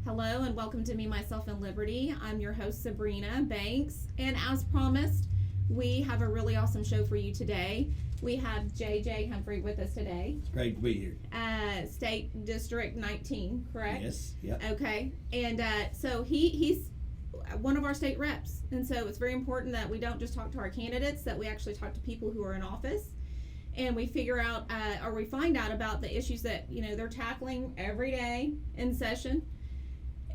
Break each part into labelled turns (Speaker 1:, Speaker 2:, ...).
Speaker 1: Hello and welcome to Me, Myself, and Liberty. I'm your host, Subrina Banks, and as promised, we have a really awesome show for you today. We have J.J. Humphrey with us today.
Speaker 2: It's great to be here.
Speaker 1: State District 19, correct?
Speaker 2: Yes, yep.
Speaker 1: Okay, and so he's one of our state reps, and so it's very important that we don't just talk to our candidates, that we actually talk to people who are in office, and we figure out, or we find out about the issues that, they're tackling every day in session.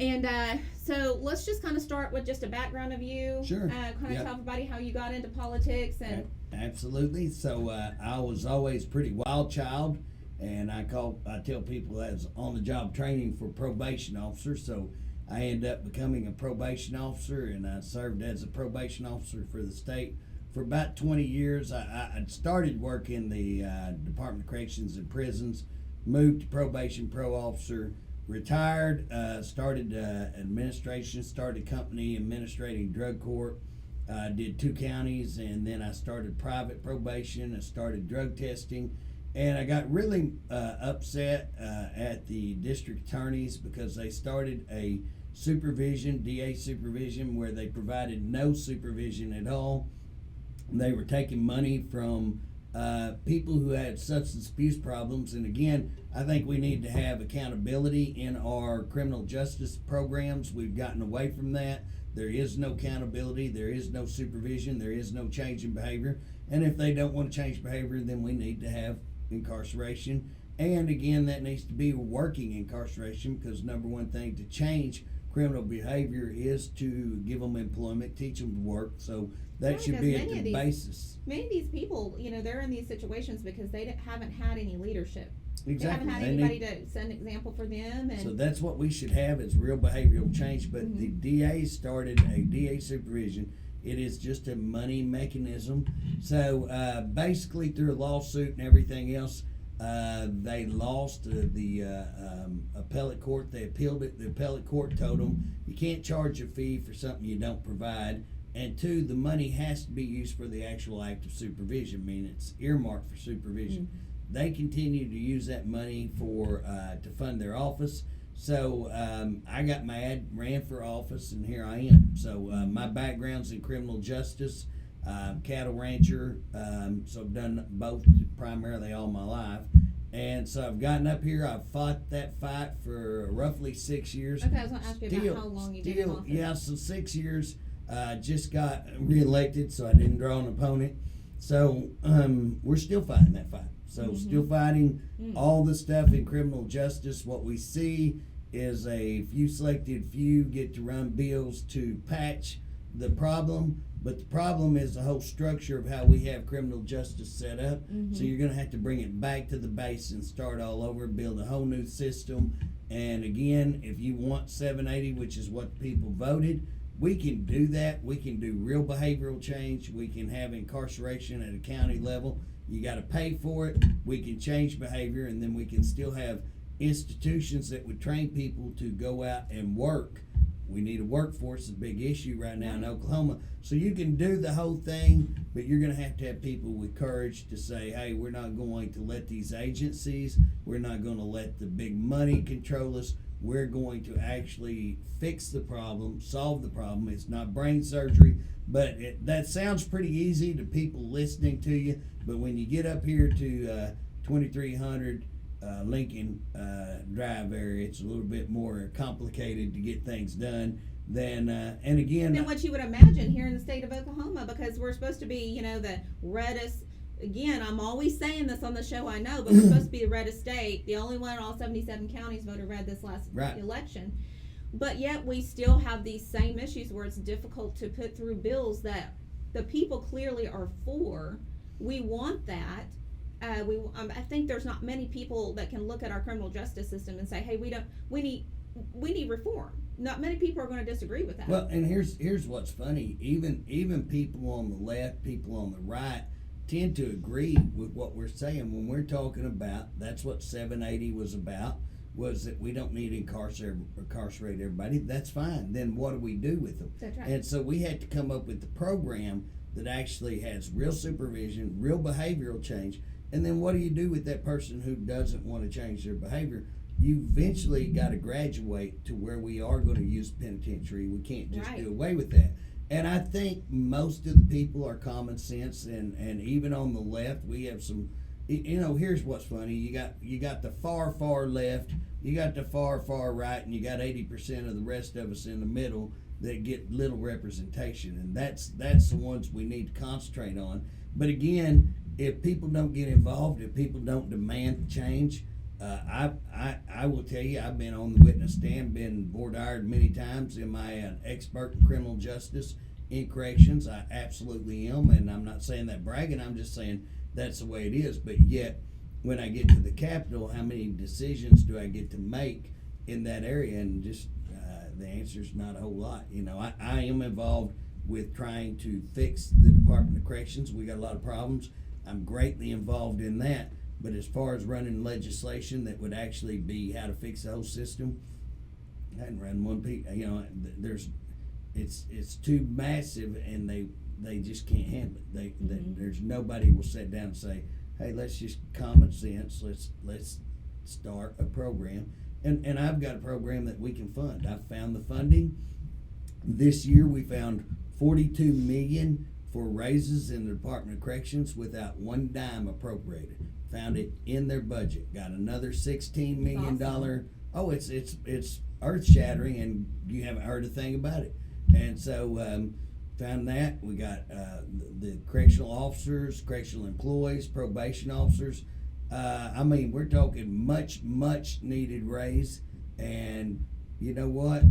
Speaker 1: And so let's just kind of start with just a background of you.
Speaker 2: Sure.
Speaker 1: Kind of tell everybody how you got into politics. And
Speaker 2: Absolutely. So I was always a pretty wild child, and I tell people that was on-the-job training for probation officer. So I ended up becoming a probation officer, and I served as a probation officer for the state for about 20 years. I started working the Department of Corrections and Prisons, moved to probation pro officer, retired, started administration, started a company administrating drug court, did 2 counties, and then I started private probation. I started drug testing, and I got really upset at the district attorneys because they started a supervision, DA supervision, where they provided no supervision at all. They were taking money from people who had substance abuse problems. And again, I think we need to have accountability in our criminal justice programs. We've gotten away from that. There is no accountability. There is no supervision. There is no change in behavior. And if they don't want to change behavior, then we need to have incarceration. And again, that needs to be working incarceration, because number one thing to change criminal behavior is to give them employment, teach them to work. So that should be at the basis.
Speaker 1: Many of these people, they're in these situations because they haven't had any leadership.
Speaker 2: Exactly.
Speaker 1: They haven't had anybody to set an example for them. And
Speaker 2: so that's what we should have, is real behavioral change. But the DA started a DA supervision. It is just a money mechanism. So basically, through a lawsuit and everything else, they lost the appellate court. They appealed it. The appellate court told them you can't charge a fee for something you don't provide. And 2, the money has to be used for the actual act of supervision, meaning it's earmarked for supervision. They continue to use that money for to fund their office. So I got mad, ran for office, and here I am. So my background's in criminal justice, cattle rancher. So I've done both primarily all my life. And so I've gotten up here. I've fought that fight for roughly 6 years.
Speaker 1: Okay, I was going to ask you about how long you've been in office.
Speaker 2: Yeah, so 6 years. Just got reelected, so I didn't draw an opponent. So we're still fighting that fight. So still fighting all the stuff in criminal justice. What we see is a few selected few get to run bills to patch the problem, but the problem is the whole structure of how we have criminal justice set up. So you're going to have to bring it back to the base and start all over, build a whole new system. And again, if you want 780, which is what people voted, we can do that. We can do real behavioral change. We can have incarceration at a county level. You got to pay for it. We can change behavior, and then we can still have institutions that would train people to go out and work. We need a workforce. It's a big issue right now in Oklahoma. So you can do the whole thing, but you're going to have people with courage to say, hey, we're not going to let these agencies, we're not going to let the big money control us. We're going to actually fix the problem, solve the problem. It's not brain surgery, but that sounds pretty easy to people listening to you. But when you get up here to 2300 Lincoln Drive area, it's a little bit more complicated to get things done than
Speaker 1: what you would imagine here in the state of Oklahoma, because we're supposed to be, the reddest. Again, I'm always saying this on the show, I know, but we're supposed to be the reddest state. The only one in all 77 counties voted red this last election. But yet we still have these same issues where it's difficult to put through bills that the people clearly are for. We want that. I think there's not many people that can look at our criminal justice system and say, hey, we need reform. Not many people are going to disagree with that.
Speaker 2: Well, and here's what's funny. Even people on the left, people on the right, tend to agree with what we're saying when we're talking about. That's what 780 was about, was that we don't need to incarcerate everybody. That's fine. Then what do we do with them?
Speaker 1: That's right.
Speaker 2: And so we had to come up with the program that actually has real supervision, real behavioral change. And then what do you do with that person who doesn't want to change their behavior? you eventually got to graduate to where we are going to use penitentiary. We can't just
Speaker 1: Right.
Speaker 2: do away with that. And I think most of the people are common sense, and even on the left, we have some. Here's what's funny: you got the far left, you got the far right, and you got 80% of the rest of us in the middle that get little representation, and that's the ones we need to concentrate on. But again, if people don't get involved, if people don't demand change, I will tell you, I've been on the witness stand, been board-hired many times. Am I an expert in criminal justice in corrections? I absolutely am, and I'm not saying that bragging. I'm just saying that's the way it is. But yet, when I get to the Capitol, how many decisions do I get to make in that area? And just the answer is not a whole lot. I am involved with trying to fix the Department of Corrections. We got a lot of problems. I'm greatly involved in that. But as far as running legislation that would actually be how to fix the whole system, I hadn't run one piece. It's too massive, and they just can't handle it. There's nobody will sit down and say, hey, let's just common sense. Let's start a program, and I've got a program that we can fund. I've found the funding. This year we found $42 million for raises in the Department of Corrections without one dime appropriated. Found it in their budget. Got another $16 million.
Speaker 1: Awesome.
Speaker 2: Oh, it's earth shattering, and you haven't heard a thing about it. And so found that. We got the correctional officers, correctional employees, probation officers. We're talking much needed raise, and you know what?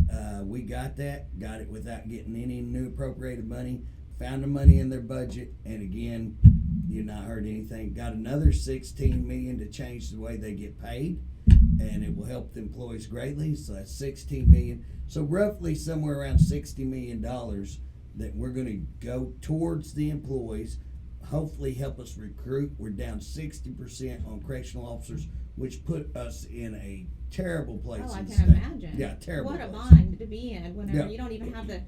Speaker 2: We got that. Got it without getting any new appropriated money. Found the money in their budget, and again, you've not heard anything. Got another $16 million to change the way they get paid, and it will help the employees greatly. So that's $16 million. So roughly somewhere around $60 million that we're going to go towards the employees. Hopefully help us recruit. We're down 60% on correctional officers, which put us in a terrible place.
Speaker 1: Oh, I
Speaker 2: in the
Speaker 1: can
Speaker 2: state.
Speaker 1: imagine.
Speaker 2: Yeah, terrible.
Speaker 1: What a
Speaker 2: place.
Speaker 1: bind to be in whenever
Speaker 2: Yeah.
Speaker 1: you don't even have the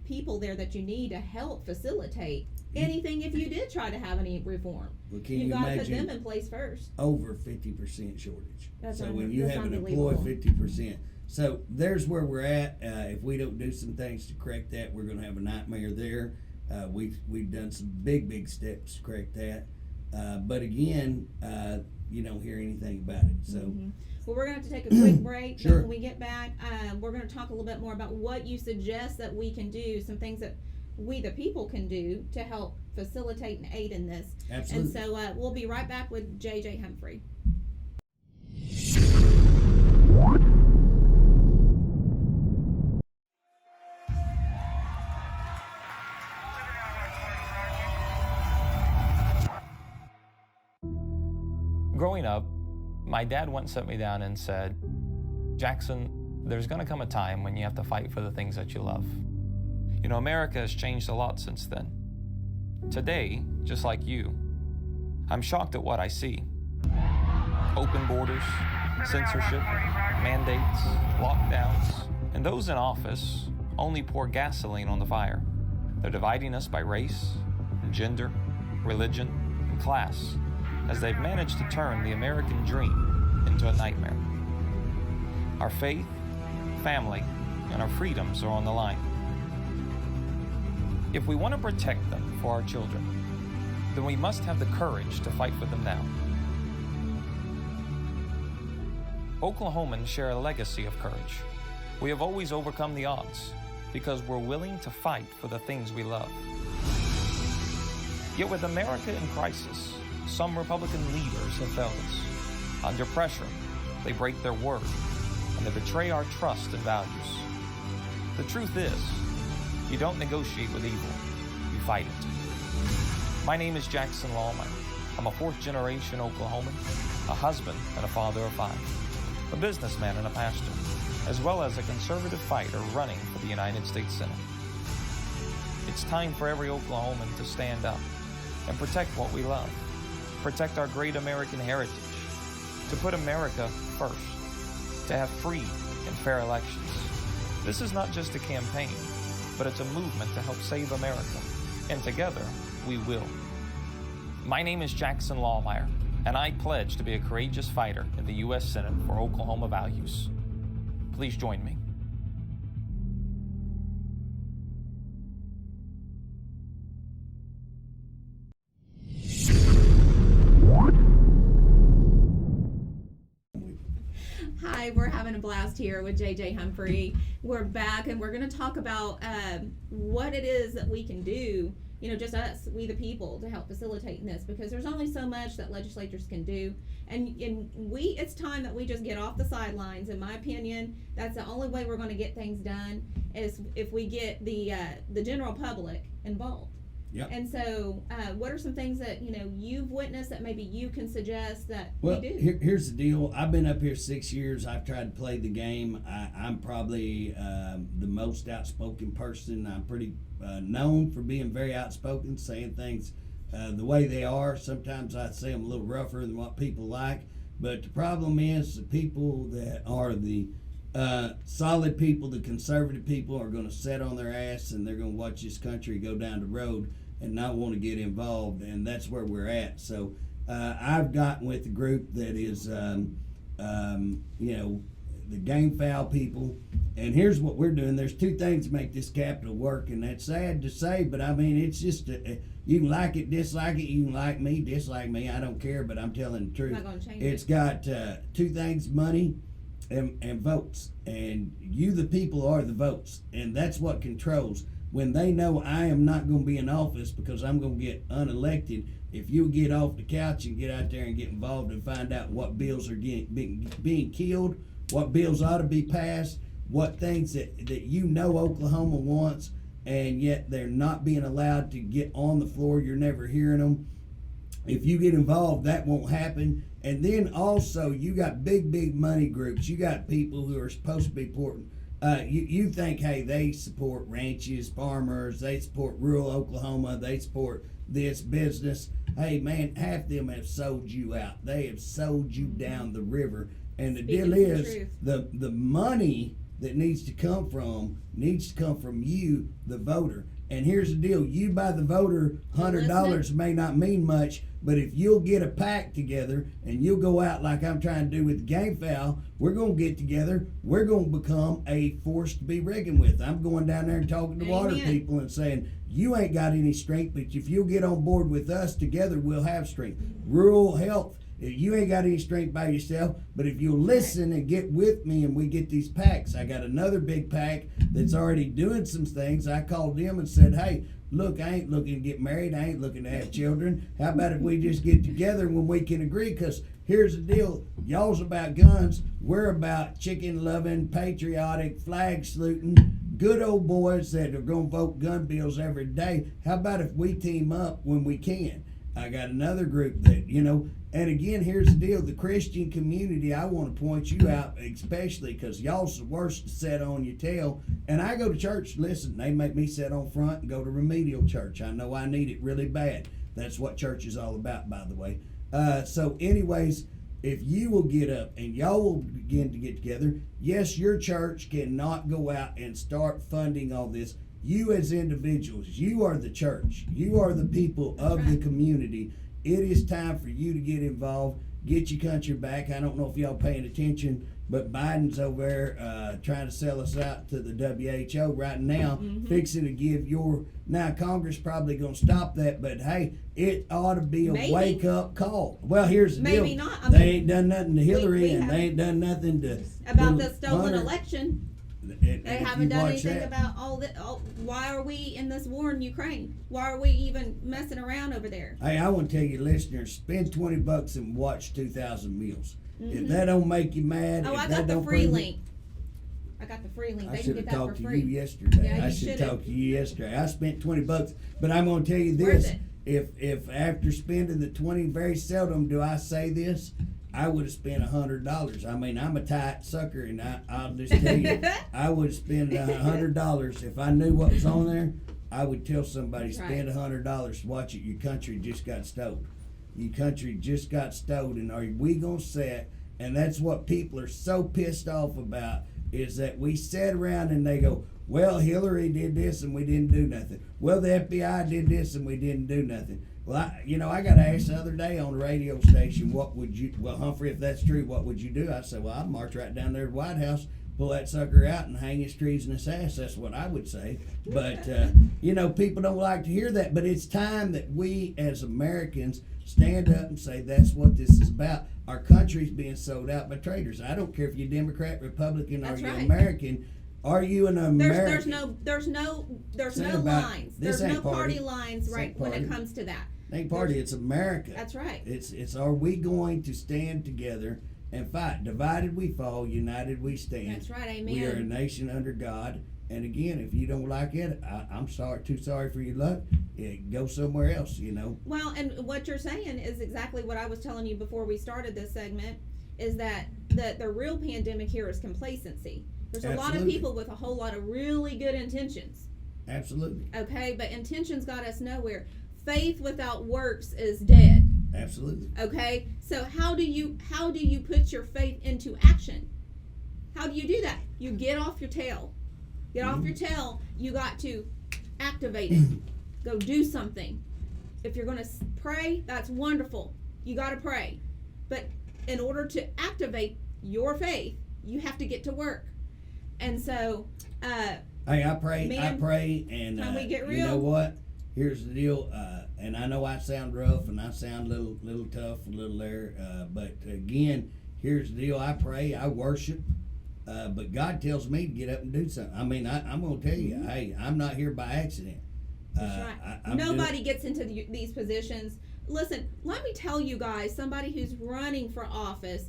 Speaker 1: people there that you need to help facilitate anything if you did try to have any reform.
Speaker 2: Well, can
Speaker 1: You've
Speaker 2: you
Speaker 1: got to put
Speaker 2: imagine
Speaker 1: them in place first.
Speaker 2: over 50% shortage?
Speaker 1: That's
Speaker 2: When you have an employee, 50%. So there's where we're at. If we don't do some things to correct that, we're going to have a nightmare there. We've done some big steps to correct that. But again, you don't hear anything about it. So.
Speaker 1: Well, we're going to have to take a quick break.
Speaker 2: Sure.
Speaker 1: But when we get back, we're going to talk a little bit more about what you suggest that we can do, some things that we, the people, can do to help facilitate and aid in this.
Speaker 2: Absolutely.
Speaker 1: And so we'll be right back with J.J. Humphrey.
Speaker 3: Growing up, my dad once sat me down and said, Jackson, there's going to come a time when you have to fight for the things that you love. America has changed a lot since then. Today, just like you, I'm shocked at what I see. Open borders, censorship, mandates, lockdowns, and those in office only pour gasoline on the fire. They're dividing us by race, gender, religion, and class, as they've managed to turn the American dream into a nightmare. Our faith, family, and our freedoms are on the line. If we want to protect them for our children, then we must have the courage to fight for them now. Oklahomans share a legacy of courage. We have always overcome the odds because we're willing to fight for the things we love. Yet with America in crisis, some Republican leaders have failed us. Under pressure, they break their word and they betray our trust and values. The truth is, you don't negotiate with evil, you fight it. My name is Jackson Lawmeyer. I'm a fourth-generation Oklahoman, a husband and a father of 5, a businessman and a pastor, as well as a conservative fighter running for the United States Senate. It's time for every Oklahoman to stand up and protect what we love, protect our great American heritage, to put America first, to have free and fair elections. This is not just a campaign, but it's a movement to help save America, and together, we will. My name is Jackson Lawmeyer. and I pledge to be a courageous fighter in the U.S. Senate for Oklahoma values. Please join me.
Speaker 1: Hi, we're having a blast here with JJ Humphrey. We're back and we're going to talk about what it is that we can do, just us, we the people, to help facilitate this, because there's only so much that legislatures can do. And it's time that we just get off the sidelines. In my opinion, that's the only way we're going to get things done, is if we get the general public involved.
Speaker 2: Yep.
Speaker 1: And so, what are some things that you've witnessed that maybe you can suggest that
Speaker 2: Well,
Speaker 1: we do?
Speaker 2: here's the deal. I've been up here 6 years. I've tried to play the game. I'm probably the most outspoken person. I'm pretty known for being very outspoken, saying things the way they are. Sometimes I say them a little rougher than what people like. But the problem is the people that are the solid people, the conservative people, are going to sit on their ass and they're going to watch this country go down the road and not want to get involved, and that's where we're at. So I've gotten with a group that is, the game foul people, and here's what we're doing. There's two things to make this Capitol work, and that's sad to say, but I mean, it's just, you can like it, dislike it, you can like me, dislike me, I don't care, but I'm telling the truth.
Speaker 1: Not gonna change
Speaker 2: It's
Speaker 1: it.
Speaker 2: got two things, money and votes, and you the people are the votes, and that's what controls. When they know I am not going to be in office because I'm going to get unelected, if you get off the couch and get out there and get involved and find out what bills are being killed, what bills ought to be passed, what things that Oklahoma wants, and yet they're not being allowed to get on the floor, you're never hearing them. If you get involved, that won't happen. And then also, you got big money groups. You got people who are supposed to be important. You think, hey, they support ranches, farmers, they support rural Oklahoma, they support this business. Hey, man, half of them have sold you out. They have sold you down the river. And the deal is, the money that needs to come from you, the voter. And here's the deal, you by the voter, $100 may not mean much, but if you'll get a pack together and you'll go out like I'm trying to do with the game foul, we're going to get together, we're going to become a force to be reckoned with. I'm going down there and talking to water people and saying, you ain't got any strength, but if you'll get on board with us, together we'll have strength. Rural health, you ain't got any strength by yourself, but if you'll listen and get with me and we get these packs. I got another big pack that's already doing some things. I called them and said, hey, look, I ain't looking to get married. I ain't looking to have children. How about if we just get together when we can agree? Because here's the deal. Y'all's about guns. We're about chicken-loving, patriotic, flag-saluting, good old boys that are going to vote gun bills every day. How about if we team up when we can? I got another group that, and again, here's the deal. The Christian community, I want to point you out, especially because y'all's the worst to set on your tail. And I go to church, listen, they make me sit on front and go to remedial church. I know I need it really bad. That's what church is all about, by the way. So anyways, if you will get up and y'all will begin to get together, yes, your church cannot go out and start funding all this. You as individuals, you are the church. You are the people of the community. It is time for you to get involved, get your country back. I don't know if y'all paying attention, but Biden's over there trying to sell us out to the WHO right now, fixing to give now Congress probably going to stop that, but hey, it ought to be a wake-up call. Well, here's the deal.
Speaker 1: Maybe not.
Speaker 2: They ain't done nothing to Hillary, and they ain't done nothing to
Speaker 1: about the stolen
Speaker 2: Hunter.
Speaker 1: Election.
Speaker 2: They
Speaker 1: haven't done anything about all that. Why are we in this war in Ukraine? Why are we even messing around over there?
Speaker 2: Hey, I want to tell you, listeners, spend $20 and watch 2,000 Meals. If that don't make you mad,
Speaker 1: I
Speaker 2: if
Speaker 1: got
Speaker 2: that
Speaker 1: the
Speaker 2: don't
Speaker 1: free
Speaker 2: prove
Speaker 1: link. I got the free link.
Speaker 2: I
Speaker 1: They can
Speaker 2: should
Speaker 1: get
Speaker 2: have
Speaker 1: that for
Speaker 2: talked to
Speaker 1: free.
Speaker 2: you yesterday.
Speaker 1: Yeah,
Speaker 2: I
Speaker 1: you
Speaker 2: should have
Speaker 1: should've.
Speaker 2: talked to you yesterday. I spent $20, but I'm going to tell you
Speaker 1: Worth
Speaker 2: this:
Speaker 1: it.
Speaker 2: if after spending the 20, very seldom do I say this, I would have spent $100. I mean, I'm a tight sucker, and I'll just tell you, I would spend $100 if I knew what was on there. I would tell somebody, spend $100 to watch it. Your country just got stole. Your country just got stolen, and are we gonna set? And that's what people are so pissed off about, is that we sat around and they go, well, Hillary did this and we didn't do nothing. Well, the FBI did this and we didn't do nothing. Well, I got asked the other day on the radio station, Humphrey, if that's true, what would you do? I said, well, I'd march right down there to the White House, pull that sucker out and hang his treason ass. That's what I would say. But, people don't like to hear that. But it's time that we as Americans stand up and say that's what this is about. Our country's being sold out by traitors. I don't care if you're Democrat, Republican, or you're American. Are you an American?
Speaker 1: There's no lines. There's no party lines when it comes to that.
Speaker 2: Ain't party, it's America.
Speaker 1: That's right.
Speaker 2: It's are we going to stand together and fight? Divided we fall, united we stand.
Speaker 1: That's right, amen.
Speaker 2: We are a nation under God. And again, if you don't like it, I'm too sorry for your luck. Go somewhere else,
Speaker 1: Well, and what you're saying is exactly what I was telling you before we started this segment, is that the real pandemic here is complacency. There's a lot of people with a whole lot of really good intentions.
Speaker 2: Absolutely.
Speaker 1: Okay, but intentions got us nowhere. Faith without works is dead.
Speaker 2: Absolutely.
Speaker 1: Okay, so how do you put your faith into action? How do you do that? You get off your tail. Get off your tail. You got to activate it. Go do something. If you're going to pray, that's wonderful. You got to pray. But in order to activate your faith, you have to get to work. And so,
Speaker 2: hey, I pray, and
Speaker 1: can we get real?
Speaker 2: You know what? Here's the deal. And I know I sound rough, and I sound a little tough, a little there. But again, here's the deal. I pray, I worship. But God tells me to get up and do something. I mean, I'm going to tell you, hey, I'm not here by accident.
Speaker 1: That's right. Nobody gets into these positions. Listen, let me tell you guys, somebody who's running for office,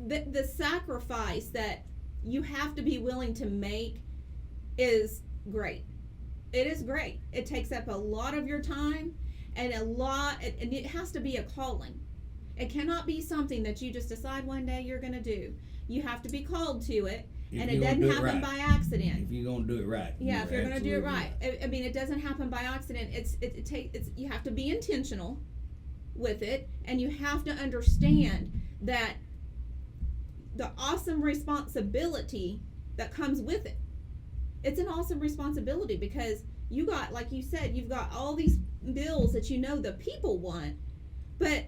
Speaker 1: the sacrifice that you have to be willing to make is great. It is great. It takes up a lot of your time and and it has to be a calling. It cannot be something that you just decide one day you're going to do. You have to be called to it, and it doesn't happen by accident.
Speaker 2: If you're going to do it right.
Speaker 1: Yeah, if you're going to do it right. I mean, it doesn't happen by accident. You have to be intentional with it, and you have to understand that the awesome responsibility that comes with it. It's an awesome responsibility because you got, like you said, you've got all these bills that the people want, but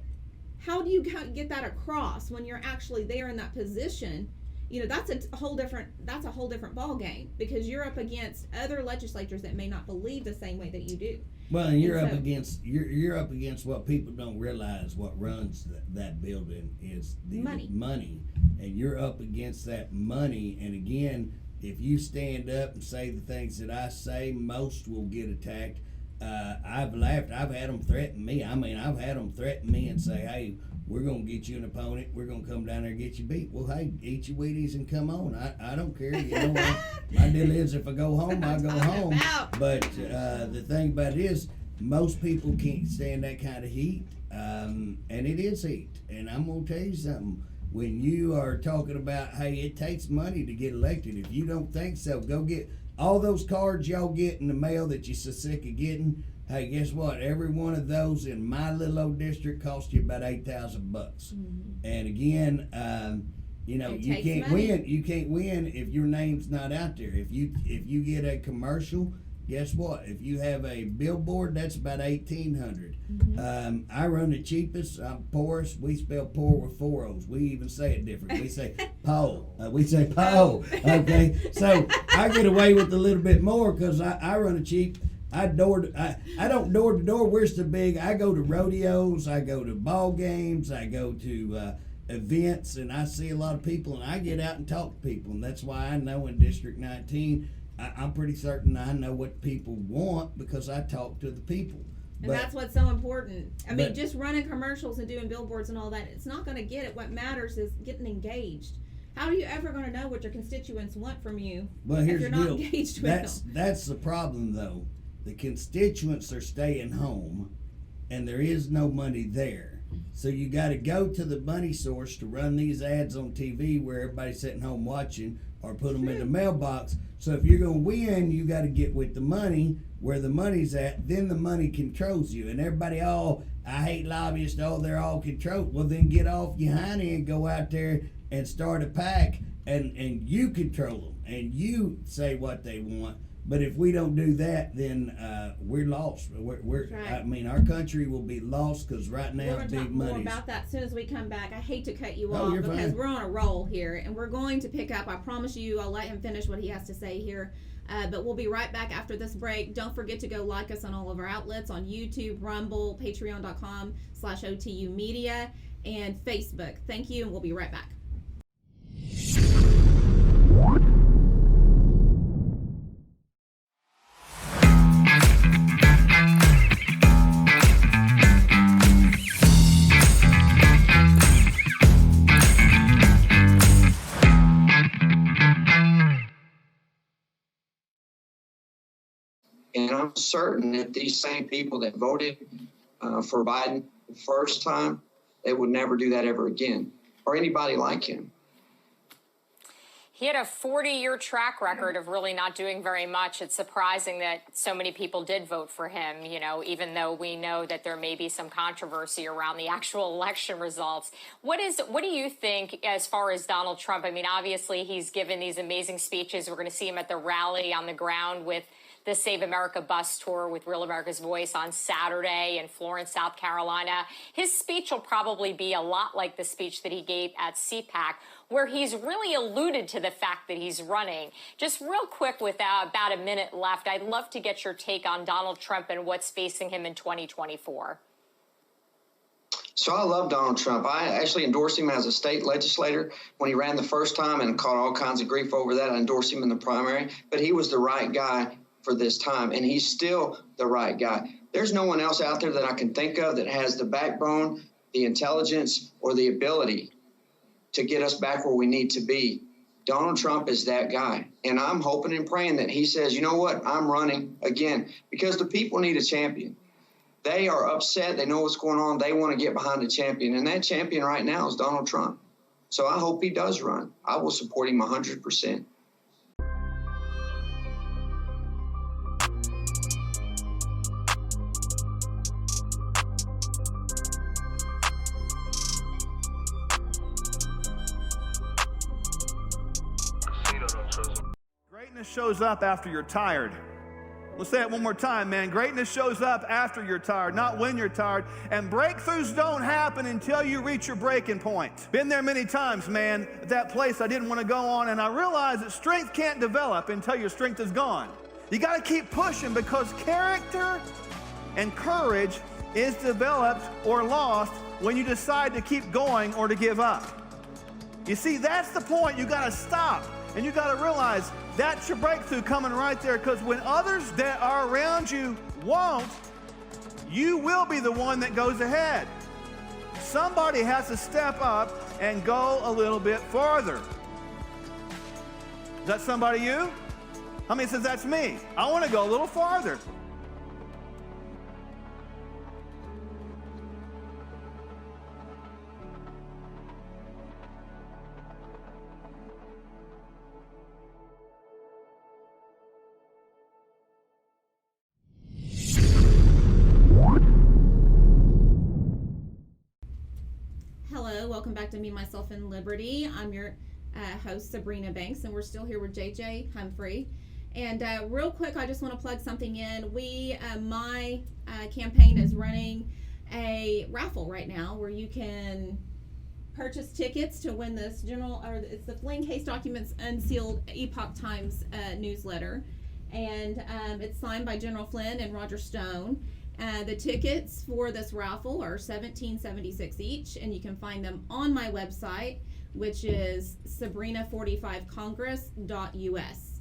Speaker 1: how do you get that across when you're actually there in that position? That's a whole different ball game, because you're up against other legislators that may not believe the same way that you do.
Speaker 2: Well, and you're up against what people don't realize. What runs that building is the money, and you're up against that money. And again, if you stand up and say the things that I say, most will get attacked. I've laughed. I've had them threaten me. I mean, I've had them threaten me and say, hey, we're going to get you an opponent. We're going to come down there and get you beat. Well, hey, eat your Wheaties and come on. I don't care. My deal is if I go home, I go home. But the thing about it is, most people can't stand that kind of heat. And it is heat. And I'm going to tell you something. When you are talking about, hey, it takes money to get elected. If you don't think so, go get all those cards y'all get in the mail that you're so sick of getting. Hey, guess what? Every one of those in my little old district cost you about $8,000. And again, you can't win. You can't win if your name's not out there. If you get a commercial, guess what? If you have a billboard, that's about $1,800. I run the cheapest. I'm poorest. We spell poor with 4 O's. We even say it different. We say po. We say po. Okay, so I get away with a little bit more because I run a cheap. I don't door to door. We're so big. I go to rodeos. I go to ball games. I go to events, and I see a lot of people, and I get out and talk to people, and that's why I know in District 19. I'm pretty certain I know what people want because I talk to the people.
Speaker 1: And that's what's so important. I mean, just running commercials and doing billboards and all that, it's not going to get it. What matters is getting engaged. How are you ever going to know what your constituents want from you if you're not engaged with them?
Speaker 2: That's the problem, though. The constituents are staying home, and there is no money there. So you got to go to the money source to run these ads on TV where everybody's sitting home watching, or put them in the mailbox. So if you're going to win, you got to get with the money where the money's at. Then the money controls you. And everybody, I hate lobbyists. They're all controlled. Well, then get off your hiney and go out there and start a pack, and you control them, and you say what they want. But if we don't do that, then we're lost.
Speaker 1: Right.
Speaker 2: I mean, our country will be lost because right now
Speaker 1: We're going to
Speaker 2: big
Speaker 1: talk more
Speaker 2: money.
Speaker 1: about that as soon as we come back. I hate to cut you
Speaker 2: Oh,
Speaker 1: off
Speaker 2: you're
Speaker 1: because
Speaker 2: fine.
Speaker 1: we're on a roll here, and we're going to pick up. I promise you, I'll let him finish what he has to say here. But we'll be right back after this break. Don't forget to go like us on all of our outlets on YouTube, Rumble, Patreon.com/OTU Media, and Facebook. Thank you, and we'll be right back.
Speaker 4: And I'm certain that these same people that voted for Biden the first time, they would never do that ever again, or anybody like him.
Speaker 5: He had a 40-year track record of really not doing very much. It's surprising that so many people did vote for him, you know, even though we know that there may be some controversy around the actual election results. What do you think as far as Donald Trump? I mean, obviously, he's given these amazing speeches. We're going to see him at the rally on the ground with the Save America bus tour with Real America's Voice on Saturday in Florence, South Carolina. His speech will probably be a lot like the speech that he gave at CPAC, where he's really alluded to the fact that he's running. Just real quick, with about a minute left, I'd love to get your take on Donald Trump and what's facing him in 2024.
Speaker 4: So I love Donald Trump. I actually endorsed him as a state legislator when he ran the first time and caught all kinds of grief over that. I endorsed him in the primary, but he was the right guy for this time, and he's still the right guy. There's no one else out there that I can think of that has the backbone, the intelligence, or the ability to get us back where we need to be. Donald Trump is that guy, and I'm hoping and praying that he says, you know what, I'm running again, because the people need a champion. They are upset. They know what's going on. They want to get behind a champion, and that champion right now is Donald Trump. So I hope he does run. I will support him 100%.
Speaker 6: Greatness shows up after you're tired. Let's say it one more time, man. Greatness shows up after you're tired, not when you're tired. And breakthroughs don't happen until you reach your breaking point. Been there many times, man, at that place I didn't want to go on, and I realized that strength can't develop until your strength is gone. You got to keep pushing, because character and courage is developed or lost when you decide to keep going or to give up. You see, that's the point. You got to stop, and you got to realize that's your breakthrough coming right there, because when others that are around you won't, you will be the one that goes ahead. Somebody has to step up and go a little bit farther. Is that somebody you? How many says that's me? I want to go a little farther.
Speaker 1: Hello, welcome back to Me, Myself, and Liberty. I'm your host, Subrina Banks, and we're still here with JJ Humphrey. And real quick, I just want to plug something in. My campaign is running a raffle right now where you can purchase tickets to win this it's the Fling Case Documents Unsealed Epoch Times newsletter. And it's signed by General Flynn and Roger Stone. The tickets for this raffle are $17.76 each, and you can find them on my website, which is Subrina45congress.us.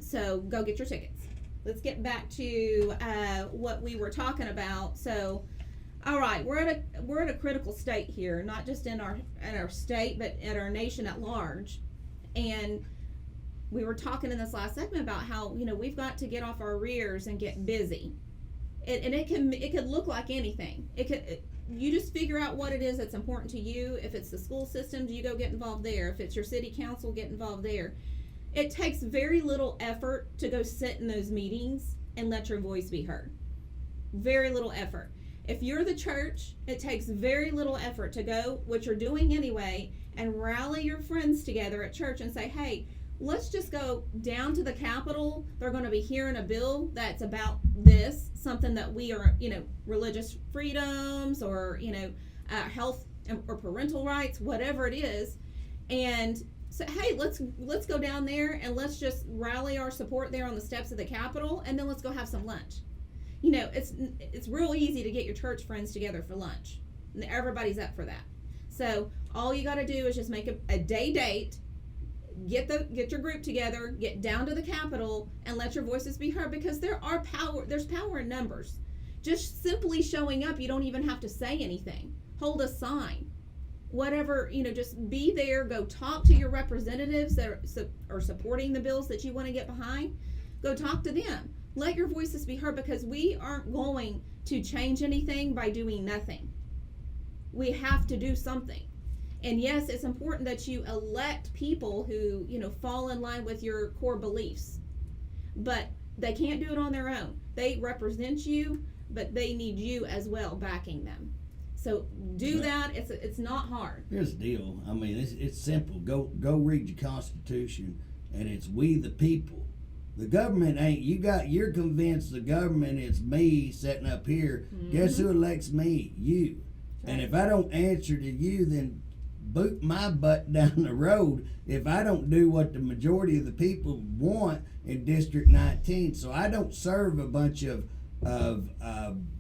Speaker 1: So go get your tickets. Let's get back to what we were talking about. So, all right, we're at a critical state here, not just in our state, but in our nation at large. And we were talking in this last segment about how, we've got to get off our rears and get busy. And it could look like anything. You just figure out what it is that's important to you. If it's the school systems, you go get involved there. If it's your city council, get involved there. It takes very little effort to go sit in those meetings and let your voice be heard. Very little effort. If you're the church, it takes very little effort to go, what you're doing anyway, and rally your friends together at church and say, hey, let's just go down to the Capitol. They're going to be hearing a bill that's about this, something that we are, religious freedoms or, health or parental rights, whatever it is. And so, hey, let's go down there and let's just rally our support there on the steps of the Capitol, and then let's go have some lunch. It's real easy to get your church friends together for lunch. And everybody's up for that. So all you got to do is just make a day date, get your group together, get down to the Capitol, and let your voices be heard, because there's power in numbers. Just simply showing up, you don't even have to say anything. Hold a sign. Whatever, just be there, go talk to your representatives that are supporting the bills that you want to get behind. Go talk to them. Let your voices be heard, because we aren't going to change anything by doing nothing. We have to do something. And yes, it's important that you elect people who, fall in line with your core beliefs. But they can't do it on their own. They represent you, but they need you as well backing them. So do that. It's not hard.
Speaker 2: Here's the deal. I mean, it's simple. Go read your Constitution, and it's we the people. The government ain't. You're convinced the government is me sitting up here. Mm-hmm. Guess who elects me? You. Right. And if I don't answer to you, then boot my butt down the road if I don't do what the majority of the people want in District 19. So I don't serve a bunch of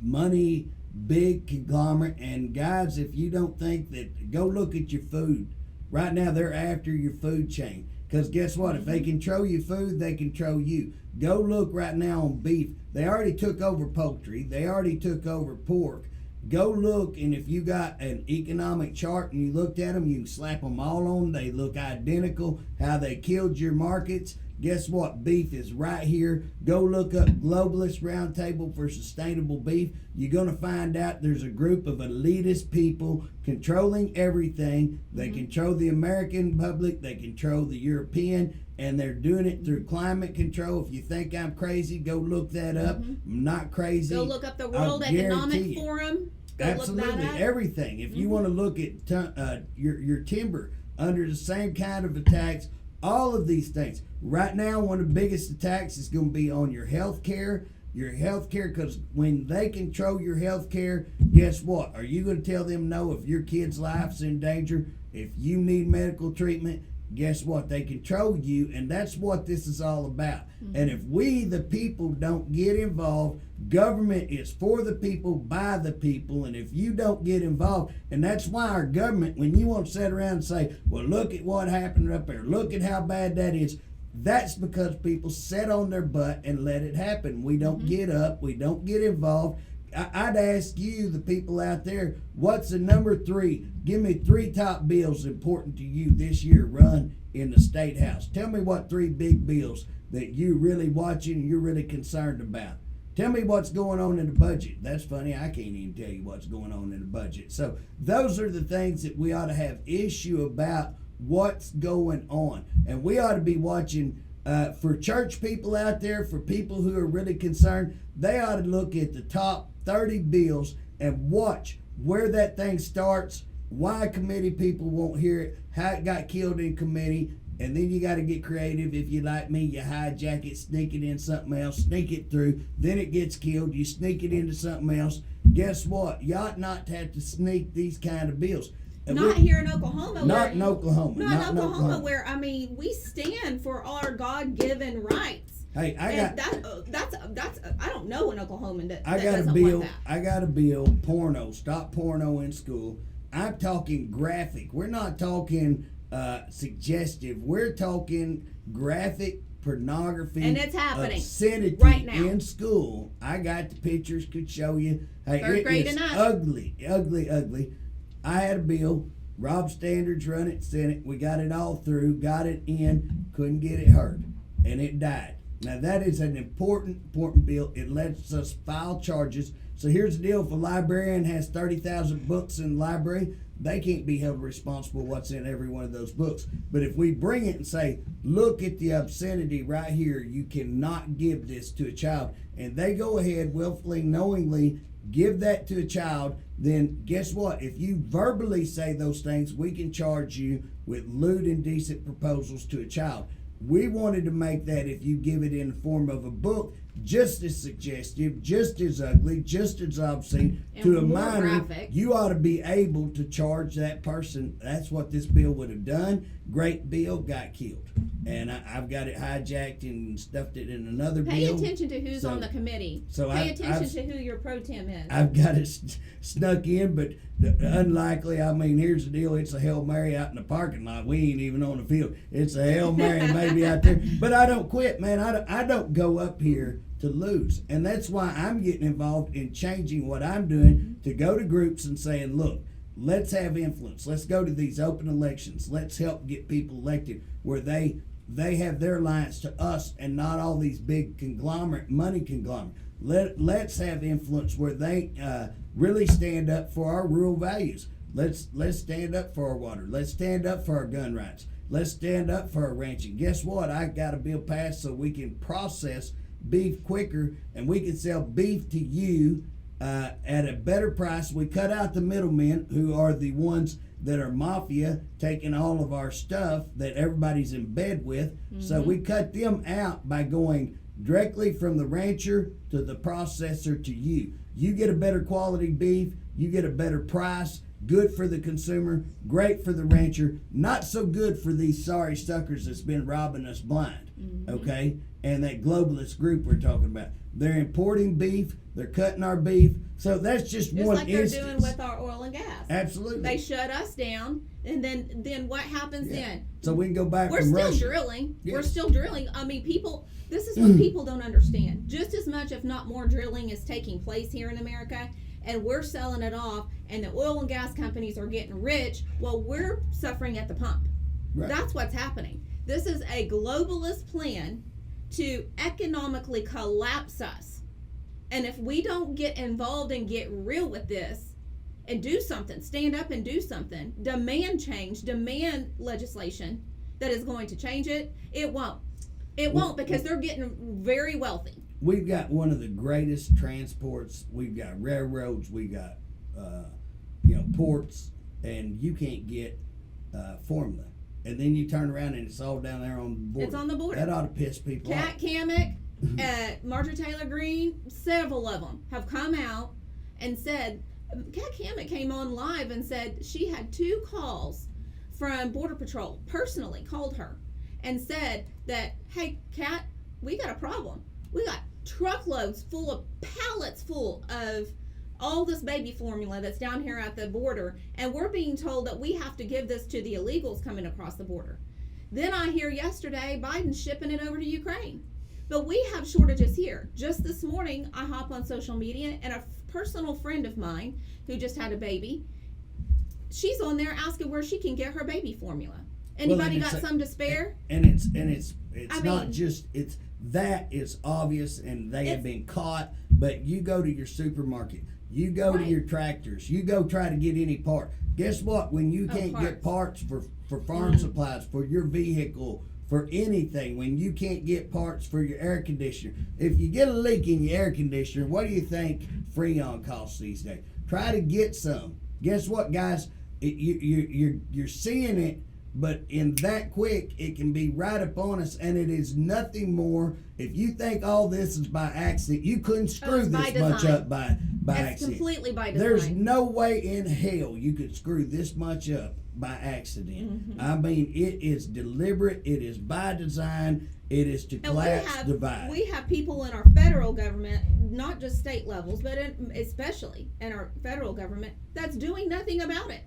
Speaker 2: money, big conglomerate. And guys, if you don't think that, go look at your food. Right now they're after your food chain. Because guess what? If they control your food, they control you. Go look right now on beef. They already took over poultry. They already took over pork. Go look, and if you got an economic chart and you looked at them, you can slap them all on. They look identical. How they killed your markets. Guess what? Beef is right here. Go look up Globalist Roundtable for Sustainable Beef. You're going to find out there's a group of elitist people controlling everything. They control the American public. They control the European. And they're doing it through climate control. If you think I'm crazy, go look that up. I'm not crazy.
Speaker 1: Go look up the World Economic Forum. Go
Speaker 2: Absolutely,
Speaker 1: look that up.
Speaker 2: Everything. If you want to look at your timber under the same kind of attacks, all of these things. Right now, one of the biggest attacks is going to be on your health care. Your health care, because when they control your health care, guess what? Are you going to tell them no if your kid's life's in danger? If you need medical treatment? Guess what? They control you, and that's what this is all about. And if we, the people, don't get involved, government is for the people, by the people, and if you don't get involved, and that's why our government, when you want to sit around and say, well, look at what happened up there, look at how bad that is, that's because people sat on their butt and let it happen. We don't get up, we don't get involved. I'd ask you, the people out there, what's the number 3? Give me 3 top bills important to you this year run in the State House. Tell me what 3 big bills that you really watching, you're really concerned about. Tell me what's going on in the budget. That's funny, I can't even tell you what's going on in the budget. So those are the things that we ought to have issue about, what's going on. And we ought to be watching. For church people out there, for people who are really concerned, they ought to look at the top 30 bills and watch where that thing starts, why committee people won't hear it, how it got killed in committee, and then you got to get creative. If you like me, you hijack it, sneak it in something else, sneak it through, then it gets killed, you sneak it into something else. Guess what? You ought not to have to sneak these kind of bills.
Speaker 1: Not here in Oklahoma.
Speaker 2: Not in Oklahoma.
Speaker 1: Not in Oklahoma, where we stand for our God-given rights.
Speaker 2: Hey,
Speaker 1: that's I don't know an Oklahoman that
Speaker 2: I got
Speaker 1: doesn't
Speaker 2: a bill.
Speaker 1: want that.
Speaker 2: I got a bill. Porno. Stop porno in school. I'm talking graphic. We're not talking suggestive. We're talking graphic pornography.
Speaker 1: And it's happening
Speaker 2: obscenity
Speaker 1: right now
Speaker 2: in school. I got the pictures. Could show you. Hey,
Speaker 1: Third grade
Speaker 2: it is
Speaker 1: and up.
Speaker 2: ugly. I had a bill. Rob Standards run it, Senate. We got it all through, got it in, couldn't get it heard, and it died. Now that is an important bill. It lets us file charges. So here's the deal: if a librarian has 30,000 books in the library, they can't be held responsible what's in every one of those books. But if we bring it and say, look at the obscenity right here, you cannot give this to a child, and they go ahead willfully, knowingly give that to a child, then guess what? If you verbally say those things, we can charge you with lewd, indecent proposals to a child. we wanted to make that, if you give it in the form of a book, just as suggestive, just as ugly, just as obscene
Speaker 1: And
Speaker 2: to a
Speaker 1: more
Speaker 2: minor.
Speaker 1: graphic.
Speaker 2: You ought to be able to charge that person. That's what this bill would have done. Great bill, got killed. And I've got it hijacked and stuffed it in another
Speaker 1: Pay
Speaker 2: bill.
Speaker 1: attention to who's
Speaker 2: So-
Speaker 1: on the committee.
Speaker 2: so
Speaker 1: Pay
Speaker 2: I've-
Speaker 1: attention to who your pro tem is.
Speaker 2: I've got it snuck in, but unlikely. I mean, here's the deal. It's a Hail Mary out in the parking lot. We ain't even on the field. It's a Hail Mary maybe out there. But I don't quit, man. I don't go up here to lose. And that's why I'm getting involved in changing what I'm doing, to go to groups and saying, look, let's have influence. Let's go to these open elections. Let's help get people elected where they have their alliance to us and not all these big money conglomerate. Let's have influence where they really stand up for our rural values. Let's stand up for our water. Let's stand up for our gun rights. Let's stand up for our ranching. Guess what? I got a bill passed so we can process beef quicker, and we can sell beef to you at a better price. We cut out the middlemen, who are the ones that are mafia, taking all of our stuff that everybody's in bed with. So we cut them out by going directly from the rancher to the processor to you. You get a better quality beef, you get a better price, good for the consumer, great for the rancher, not so good for these sorry suckers that's been robbing us blind, okay? And that globalist group we're talking about. They're importing beef, they're cutting our beef, so that's just one
Speaker 1: like they're
Speaker 2: instance.
Speaker 1: doing with our oil and gas.
Speaker 2: Absolutely.
Speaker 1: They shut us down, and then what happens then?
Speaker 2: So we can go back
Speaker 1: We're
Speaker 2: from
Speaker 1: still
Speaker 2: Russia.
Speaker 1: drilling.
Speaker 2: Yes.
Speaker 1: We're still drilling. I mean, people, this is what people don't understand. Just as much, if not more, drilling is taking place here in America, and we're selling it off, and the oil and gas companies are getting rich while we're suffering at the pump.
Speaker 2: Right.
Speaker 1: That's what's happening. This is a globalist plan to economically collapse us. And if we don't get involved and get real with this and do something, stand up and do something, demand change, demand legislation that is going to change it, it won't. It won't, because they're getting very wealthy.
Speaker 2: We've got one of the greatest transports. We've got railroads. We got ports, and you can't get formula. And then you turn around and it's all down there on the border.
Speaker 1: It's on the border.
Speaker 2: That ought to piss people off.
Speaker 1: Kat Kammick, Marjorie Taylor Greene, several of them have come out and said, Kat Kammick came on live and said she had 2 calls from Border Patrol, personally called her and said that, hey, Kat, we got a problem. We got truckloads full of pallets full of all this baby formula that's down here at the border, and we're being told that we have to give this to the illegals coming across the border. Then I hear yesterday Biden's shipping it over to Ukraine. But we have shortages here. Just this morning, I hop on social media, and a personal friend of mine who just had a baby, she's on there asking where she can get her baby formula. Anybody got some to spare?
Speaker 2: And it's
Speaker 1: I
Speaker 2: not
Speaker 1: mean,
Speaker 2: just that is obvious, and they have been caught. But you go to your supermarket, you go to your tractors, you go try to get any part. Guess what? When you can't get parts for farm supplies, for your vehicle, for anything, when you can't get parts for your air conditioner, if you get a leak in your air conditioner, what do you think Freon costs these days? Try to get some. Guess what, guys? You're seeing it, but in that quick, it can be right upon us, and it is nothing more. If you think all this is by accident, you couldn't screw this much up by accident.
Speaker 1: It's completely by design.
Speaker 2: There's no way in hell you could screw this much up by accident. I mean, it is deliberate. It is by design. It is to collapse, divide.
Speaker 1: We have people in our federal government, not just state levels, but especially in our federal government, that's doing nothing about it.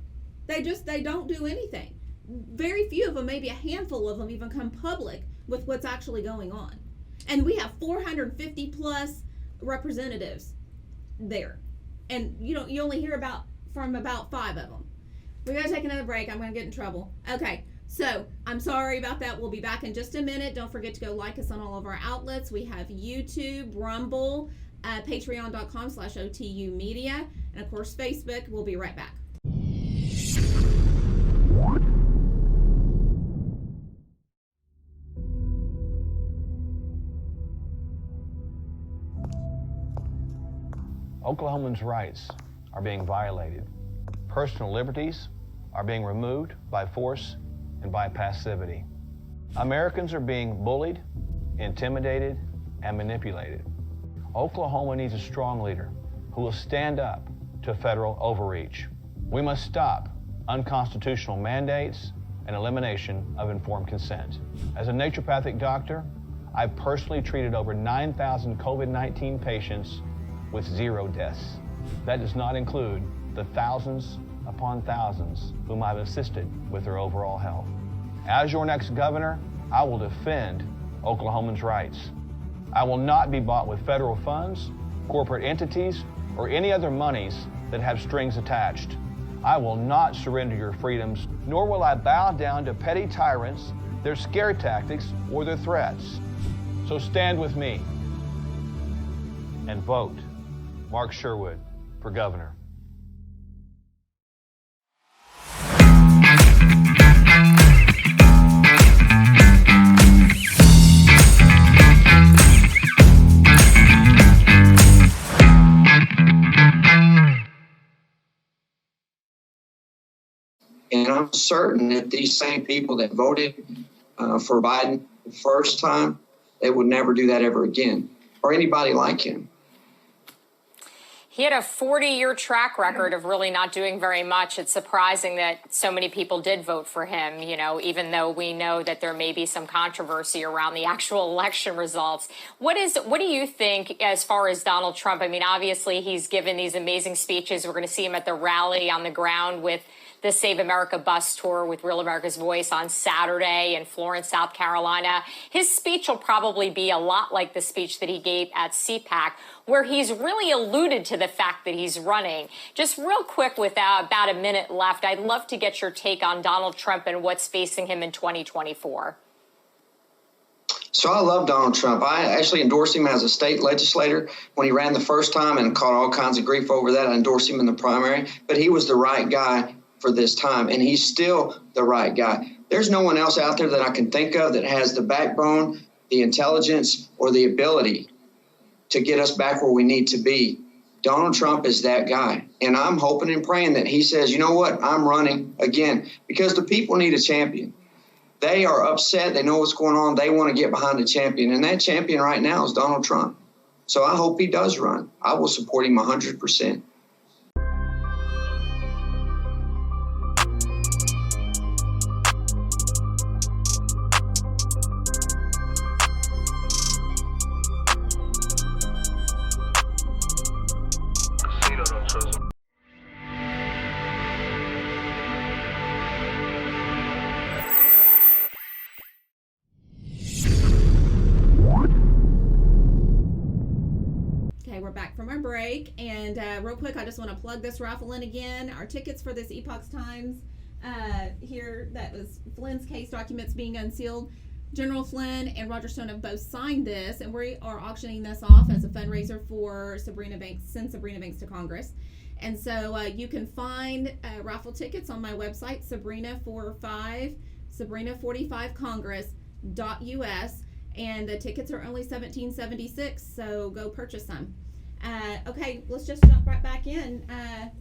Speaker 1: They don't do anything. Very few of them, maybe a handful of them, even come public with what's actually going on. And we have 450 plus representatives there, and you only hear from about 5 of them. We're gonna take another break. I'm gonna get in trouble. Okay, so I'm sorry about that. We'll be back in just a minute. Don't forget to go like us on all of our outlets. We have YouTube, Rumble, Patreon.com/OTU Media, and of course Facebook. We'll be right back.
Speaker 7: Oklahomans' rights are being violated. Personal liberties are being removed by force and by passivity. Americans are being bullied, intimidated, and manipulated. Oklahoma needs a strong leader who will stand up to federal overreach. We must stop unconstitutional mandates and elimination of informed consent. As a naturopathic doctor, I've personally treated over 9,000 COVID-19 patients with 0 deaths. That does not include the thousands upon thousands whom I've assisted with their overall health. As your next governor, I will defend Oklahomans' rights. I will not be bought with federal funds, corporate entities, or any other monies that have strings attached. I will not surrender your freedoms, nor will I bow down to petty tyrants, their scare tactics, or their threats. So stand with me and vote Mark Sherwood for governor.
Speaker 4: And I'm certain that these same people that voted for Biden the first time, they would never do that ever again, or anybody like him.
Speaker 5: He had a 40-year track record of really not doing very much. It's surprising that so many people did vote for him, you know, even though we know that there may be some controversy around the actual election results. What do you think as far as Donald Trump? I mean, obviously, he's given these amazing speeches. We're going to see him at the rally on the ground with the Save America bus tour with Real America's Voice on Saturday in Florence, South Carolina. His speech will probably be a lot like the speech that he gave at CPAC, where he's really alluded to the fact that he's running. Just real quick, with about a minute left, I'd love to get your take on Donald Trump and what's facing him in 2024.
Speaker 4: So I love Donald Trump. I actually endorsed him as a state legislator when he ran the first time and caught all kinds of grief over that. I endorsed him in the primary, but he was the right guy for this time, and he's still the right guy. There's no one else out there that I can think of that has the backbone, the intelligence, or the ability to get us back where we need to be. Donald Trump is that guy, and I'm hoping and praying that he says, you know what, I'm running again, because the people need a champion. They are upset. They know what's going on. They want to get behind a champion, and that champion right now is Donald Trump. So I hope he does run. I will support him 100%.
Speaker 1: Back from our break, and real quick, I just want to plug this raffle in again. Our tickets for this Epoch Times here, that was Flynn's case documents being unsealed. General Flynn and Roger Stone have both signed this, and we are auctioning this off as a fundraiser for Subrina Banks, send Subrina Banks to Congress. And so you can find raffle tickets on my website, Subrina45Congress.us, and the tickets are only $17.76, so go purchase them. Okay, let's just jump right back in,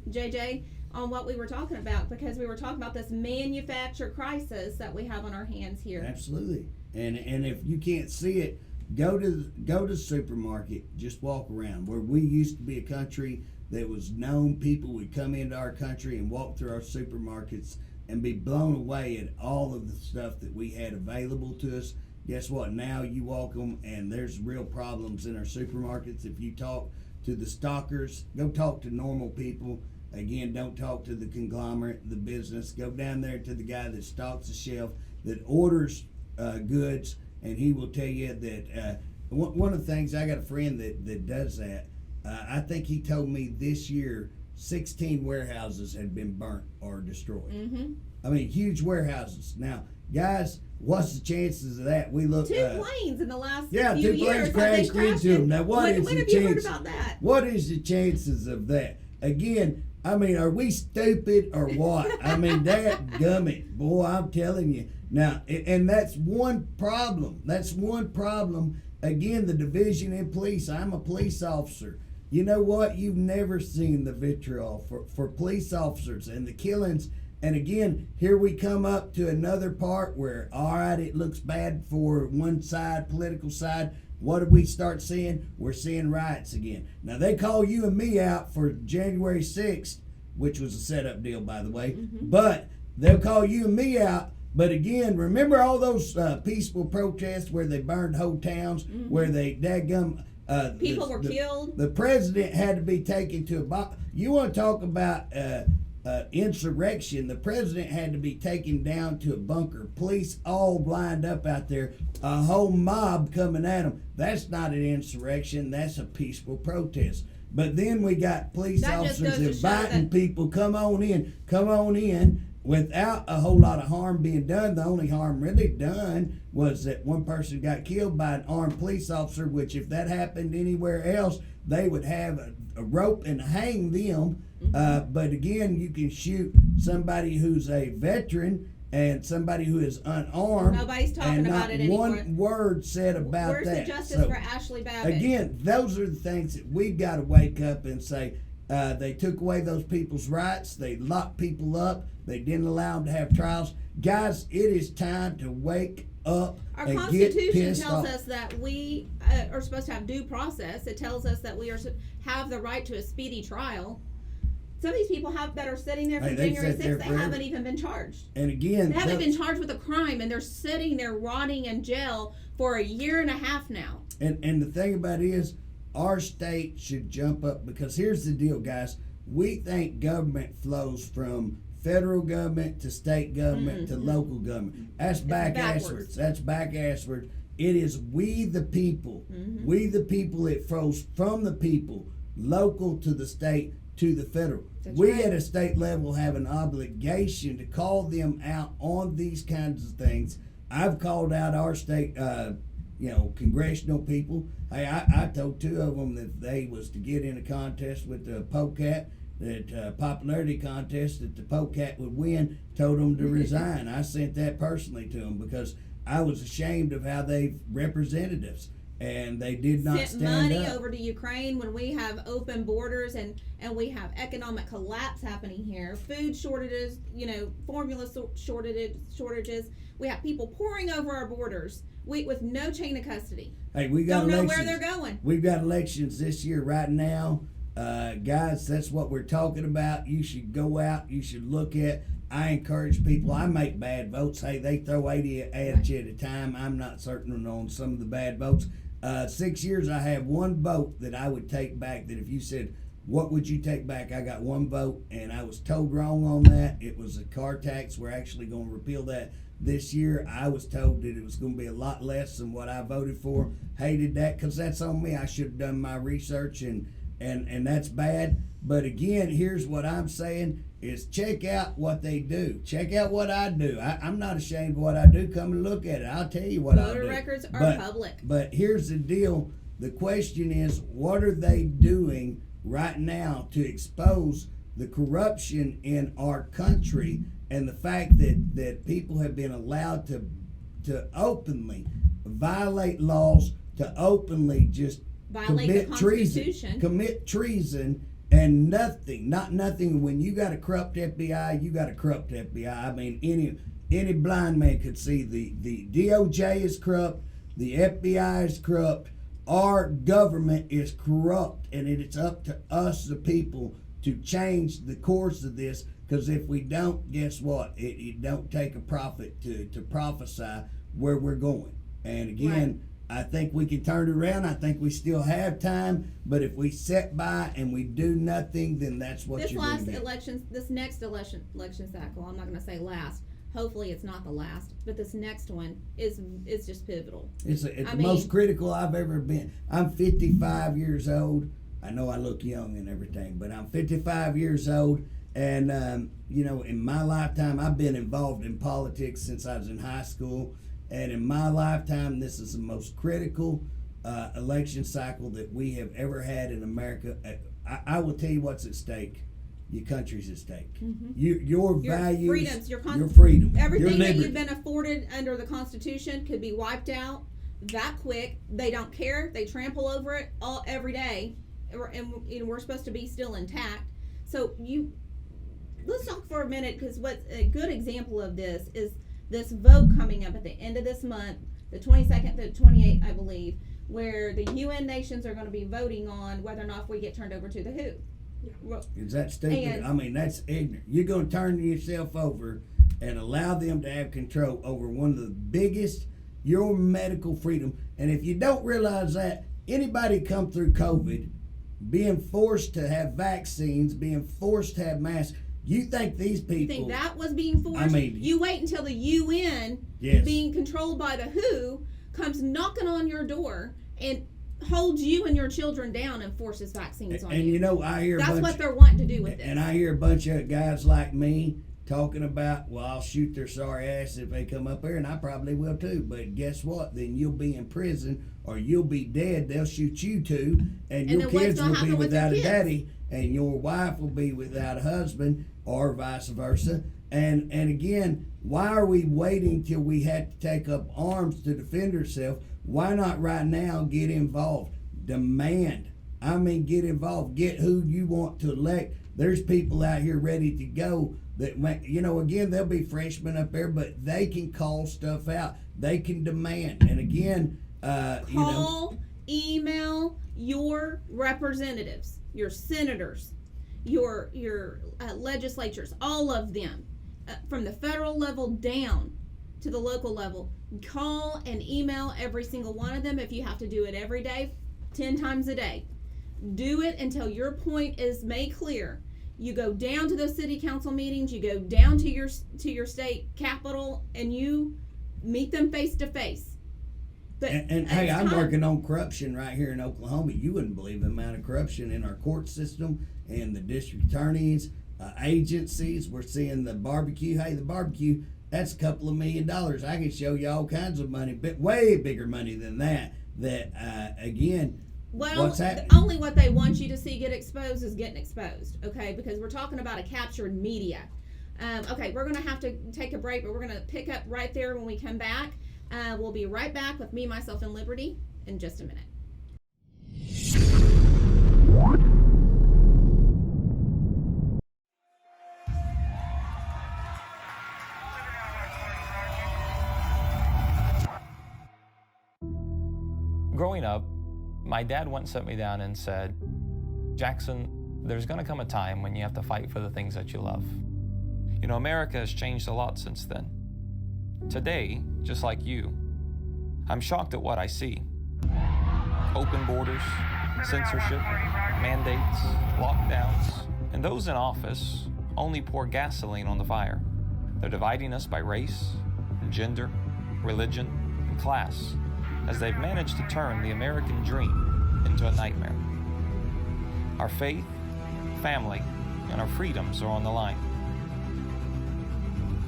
Speaker 1: JJ, on what we were talking about, because we were talking about this manufacturer crisis that we have on our hands here.
Speaker 2: Absolutely. And if you can't see it, go to the supermarket, just walk around. Where we used to be a country that was known, people would come into our country and walk through our supermarkets and be blown away at all of the stuff that we had available to us. Guess what? Now you walk them and there's real problems in our supermarkets. If you talk to the stockers, go talk to normal people. Again, don't talk to the conglomerate, the business. Go down there to the guy that stocks the shelf, that orders goods, and he will tell you that one of the things, I got a friend that does that. I think he told me this year 16 warehouses had been burnt or destroyed. Mm-hmm. I mean, huge warehouses. Now, guys, what's the chances of that? We look
Speaker 1: 2 planes in the last few
Speaker 2: two
Speaker 1: years.
Speaker 2: planes crashed into them. Now, when have you heard
Speaker 1: about that?
Speaker 2: What is the chances of that? Again, I mean, are we stupid or what? I mean, that gummit, boy, I'm telling you. Now, and that's one problem. That's one problem. Again, the division in police. I'm a police officer. You know what? You've never seen the vitriol for police officers and the killings And again, here we come up to another part where, all right, it looks bad for one side, political side. What do we start seeing? We're seeing riots again. Now, they call you and me out for January 6th, which was a setup deal, by the way. But they'll call you and me out. But again, remember all those peaceful protests where they burned whole towns, where they dadgum...
Speaker 1: People were killed.
Speaker 2: The president had to be taken to you want to talk about insurrection? The president had to be taken down to a bunker. Police all lined up out there. A whole mob coming at him. That's not an insurrection. That's a peaceful protest. But then we got police officers inviting people, come on in, without a whole lot of harm being done. The only harm really done was that one person got killed by an armed police officer, which if that happened anywhere else, they would have a rope and hang them. But again, you can shoot somebody who's a veteran and somebody who is unarmed.
Speaker 1: Nobody's talking about it anymore.
Speaker 2: One word said about
Speaker 1: Where's
Speaker 2: that.
Speaker 1: Where's the justice for Ashley Babbitt?
Speaker 2: Again, those are the things that we've got to wake up and say, they took away those people's rights. They locked people up. They didn't allow them to have trials. Guys, it is time to wake up.
Speaker 1: Our
Speaker 2: and
Speaker 1: Constitution
Speaker 2: get pissed
Speaker 1: tells
Speaker 2: off.
Speaker 1: us that we are supposed to have due process. It tells us that we have the right to a speedy trial. Some of these people that are sitting there from January 6th, they haven't even been charged.
Speaker 2: And again,
Speaker 1: they haven't been charged with a crime, and they're sitting there rotting in jail for a year and a half now.
Speaker 2: And the thing about it is, our state should jump up, because here's the deal, guys. We think government flows from federal government to state government to local government. That's backwards. That's backwards. It is we the people. We the people. It flows from the people, local to the state to the federal.
Speaker 1: That's
Speaker 2: we
Speaker 1: right.
Speaker 2: At a state level have an obligation to call them out on these kinds of things. I've called out our state, congressional people. Hey, I told two of them that they was to get in a contest with the POCAT, that popularity contest, that the POCAT would win. Told them to resign. I sent that personally to them because I was ashamed of how they represented us. And they did not
Speaker 1: sent
Speaker 2: stand
Speaker 1: money
Speaker 2: up.
Speaker 1: over to Ukraine when we have open borders and we have economic collapse happening here, food shortages, formula shortages. We have people pouring over our borders with no chain of custody.
Speaker 2: Hey, we got
Speaker 1: Don't know
Speaker 2: elections.
Speaker 1: where they're going.
Speaker 2: We've got elections this year right now. Guys, that's what we're talking about. You should go out. You should look at. I encourage people. I make bad votes. Hey, they throw 80 at you at a time. I'm not certain on some of the bad votes. 6 years, I have one vote that I would take back. That if you said, what would you take back? I got one vote, and I was told wrong on that. It was a car tax. We're actually going to repeal that this year. I was told that it was going to be a lot less than what I voted for. Hated that because that's on me. I should have done my research, and that's bad. But again, here's what I'm saying is check out what they do. Check out what I do. I'm not ashamed of what I do. Come and look at it. I'll tell you what I do.
Speaker 1: Voter records are public.
Speaker 2: But here's the deal. The question is, what are they doing right now to expose the corruption in our country and the fact that people have been allowed to openly violate laws, to openly just
Speaker 1: violate the Constitution.
Speaker 2: Commit treason, and nothing. When you got a corrupt FBI, you got a corrupt FBI. I mean, any blind man could see the DOJ is corrupt, the FBI is corrupt, our government is corrupt, and it's up to us, the people, to change the course of this. Because if we don't, guess what? It don't take a prophet to prophesy where we're going. And again, right. I think we can turn it around. I think we still have time. But if we sit by and we do nothing, then that's what you're going to get.
Speaker 1: This next election cycle, I'm not going to say last. Hopefully it's not the last. But this next one is just pivotal.
Speaker 2: It's the most critical I've ever been. I'm 55 years old. I know I look young and everything, but I'm 55 years old. And, in my lifetime, I've been involved in politics since I was in high school. And in my lifetime, this is the most critical election cycle that we have ever had in America. I will tell you what's at stake. Your country's at stake. Mm-hmm. Your values,
Speaker 1: freedoms,
Speaker 2: your freedom,
Speaker 1: everything
Speaker 2: your
Speaker 1: that you've been afforded under the Constitution could be wiped out that quick. They don't care. They trample over it every day, and we're supposed to be still intact. So let's talk for a minute, because what's a good example of this is this vote coming up at the end of this month, the 22nd to 28th, I believe, where the UN nations are going to be voting on whether or not we get turned over to the WHO.
Speaker 2: Is that stupid? I mean, that's ignorant. You're going to turn yourself over and allow them to have control over one of the biggest, your medical freedom. And if you don't realize that, anybody come through COVID, being forced to have vaccines, being forced to have masks, you think these people...
Speaker 1: You think that was being forced?
Speaker 2: I mean...
Speaker 1: You wait until the UN, being controlled by the WHO, comes knocking on your door and holds you and your children down and forces vaccines on you.
Speaker 2: And you know, I hear
Speaker 1: that's what they're wanting to do with this.
Speaker 2: And I hear a bunch of guys like me talking about, well, I'll shoot their sorry ass if they come up here, and I probably will too. But guess what? Then you'll be in prison or you'll be dead. They'll shoot you too, and your kids will be without a daddy, and your wife will be without a husband, or vice versa. And again, why are we waiting till we have to take up arms to defend ourselves? Why not right now get involved? Demand. I mean, get involved. Get who you want to elect. There's people out here ready to go that, you know, again, there'll be freshmen up there, but they can call stuff out. They can demand. And again,
Speaker 1: call, email your representatives, your senators, your legislatures, all of them, from the federal level down to the local level. Call and email every single one of them. If you have to do it every day, 10 times a day, do it until your point is made clear. You go down to those city council meetings, you go down to your state capitol, and you meet them face to face.
Speaker 2: And hey, I'm working on corruption right here in Oklahoma. You wouldn't believe the amount of corruption in our court system and the district attorneys, agencies. We're seeing the barbecue. Hey, the barbecue, that's a couple of $1 million. I can show you all kinds of money, but way bigger money than that. Again,
Speaker 1: well,
Speaker 2: what's happening?
Speaker 1: Only what they want you to see get exposed is getting exposed, okay? Because we're talking about a captured media. Okay, we're going to have to take a break, but we're going to pick up right there when we come back. We'll be right back with Me, Myself, and Liberty in just a minute.
Speaker 3: Growing up, my dad once sat me down and said, Jackson, there's going to come a time when you have to fight for the things that you love. You know, America has changed a lot since then. Today, just like you, I'm shocked at what I see. Open borders, censorship, mandates, lockdowns, and those in office only pour gasoline on the fire. They're dividing us by race, gender, religion, and class, as they've managed to turn the American dream into a nightmare. Our faith, family, and our freedoms are on the line.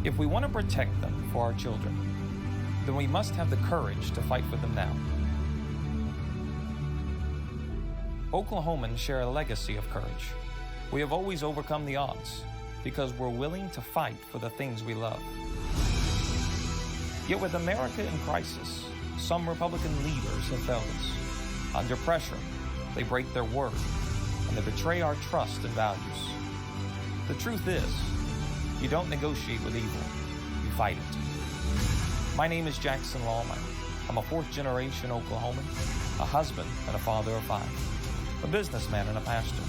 Speaker 3: If we want to protect them for our children, then we must have the courage to fight for them now. Oklahomans share a legacy of courage. We have always overcome the odds because we're willing to fight for the things we love. Yet with America in crisis, some Republican leaders have failed us. Under pressure, they break their word and they betray our trust and values. The truth is, you don't negotiate with evil, you fight it. My name is Jackson Lawmeyer. I'm a fourth-generation Oklahoman, a husband and a father of 5, a businessman and a pastor,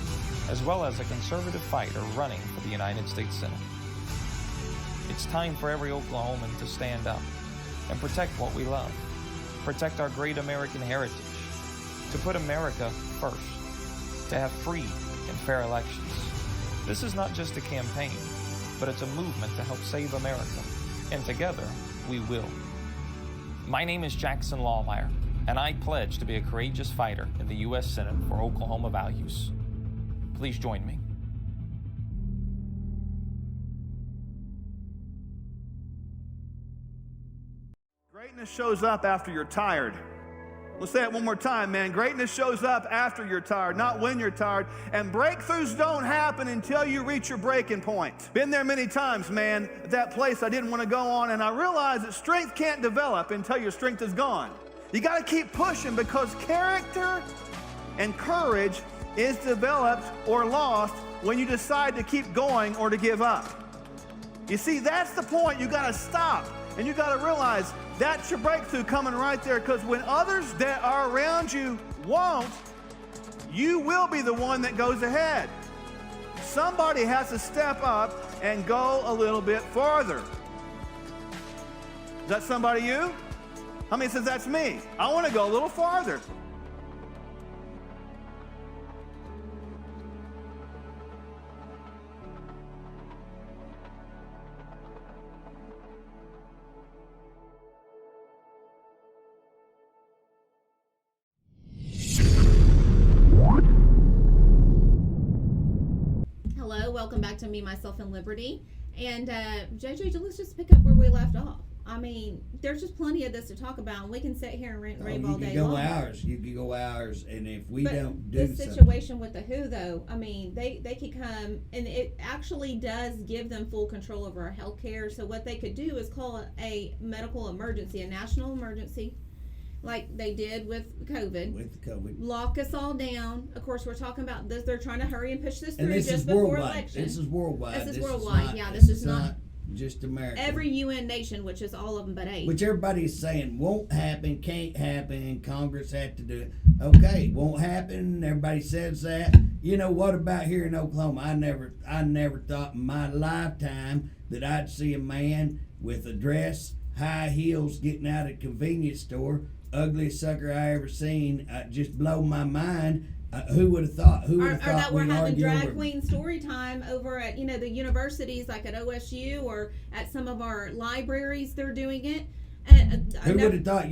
Speaker 3: as well as a conservative fighter running for the United States Senate. It's time for every Oklahoman to stand up and protect what we love, protect our great American heritage, to put America first, to have free and fair elections. This is not just a campaign, but it's a movement to help save America, and together, we will. My name is Jackson Lawmeyer, and I pledge to be a courageous fighter in the U.S. Senate for Oklahoma values. Please join me.
Speaker 6: Greatness shows up after you're tired. Let's say it one more time, man. Greatness shows up after you're tired, not when you're tired. And breakthroughs don't happen until you reach your breaking point. Been there many times, man, at that place I didn't want to go on, and I realized that strength can't develop until your strength is gone. You got to keep pushing because character and courage is developed or lost when you decide to keep going or to give up. You see, that's the point. You got to stop, and you got to realize that's your breakthrough coming right there, because when others that are around you won't, you will be the one that goes ahead. Somebody has to step up and go a little bit farther. Is that somebody you? How many says that's me? I want to go a little farther.
Speaker 1: Hello, welcome back to Me, Myself, and Liberty. And JJ, let's just pick up where we left off. I mean, there's just plenty of this to talk about, and we can sit here and rant and rave all day long.
Speaker 2: You could go hours, and if we don't do
Speaker 1: this
Speaker 2: something.
Speaker 1: situation with the WHO, though, I mean, they could come, and it actually does give them full control over our health care. So what they could do is call it a medical emergency, a national emergency, like they did with COVID. Lock us all down. Of course, we're talking about this. They're trying to hurry and push this through just before election.
Speaker 2: This is worldwide.
Speaker 1: This is worldwide. This is not
Speaker 2: just America.
Speaker 1: Every UN nation, which is all of them but 8.
Speaker 2: Which everybody is saying won't happen, can't happen, Congress had to do it. Okay, won't happen, everybody says that. You know, what about here in Oklahoma? I never thought in my lifetime that I'd see a man with a dress, high heels, getting out of a convenience store, ugliest sucker I ever seen, just blow my mind. Who would have thought? Or that we're having
Speaker 1: drag queen story time over at the universities, like at OSU or at some of our libraries. They're doing it.
Speaker 2: Who would have thought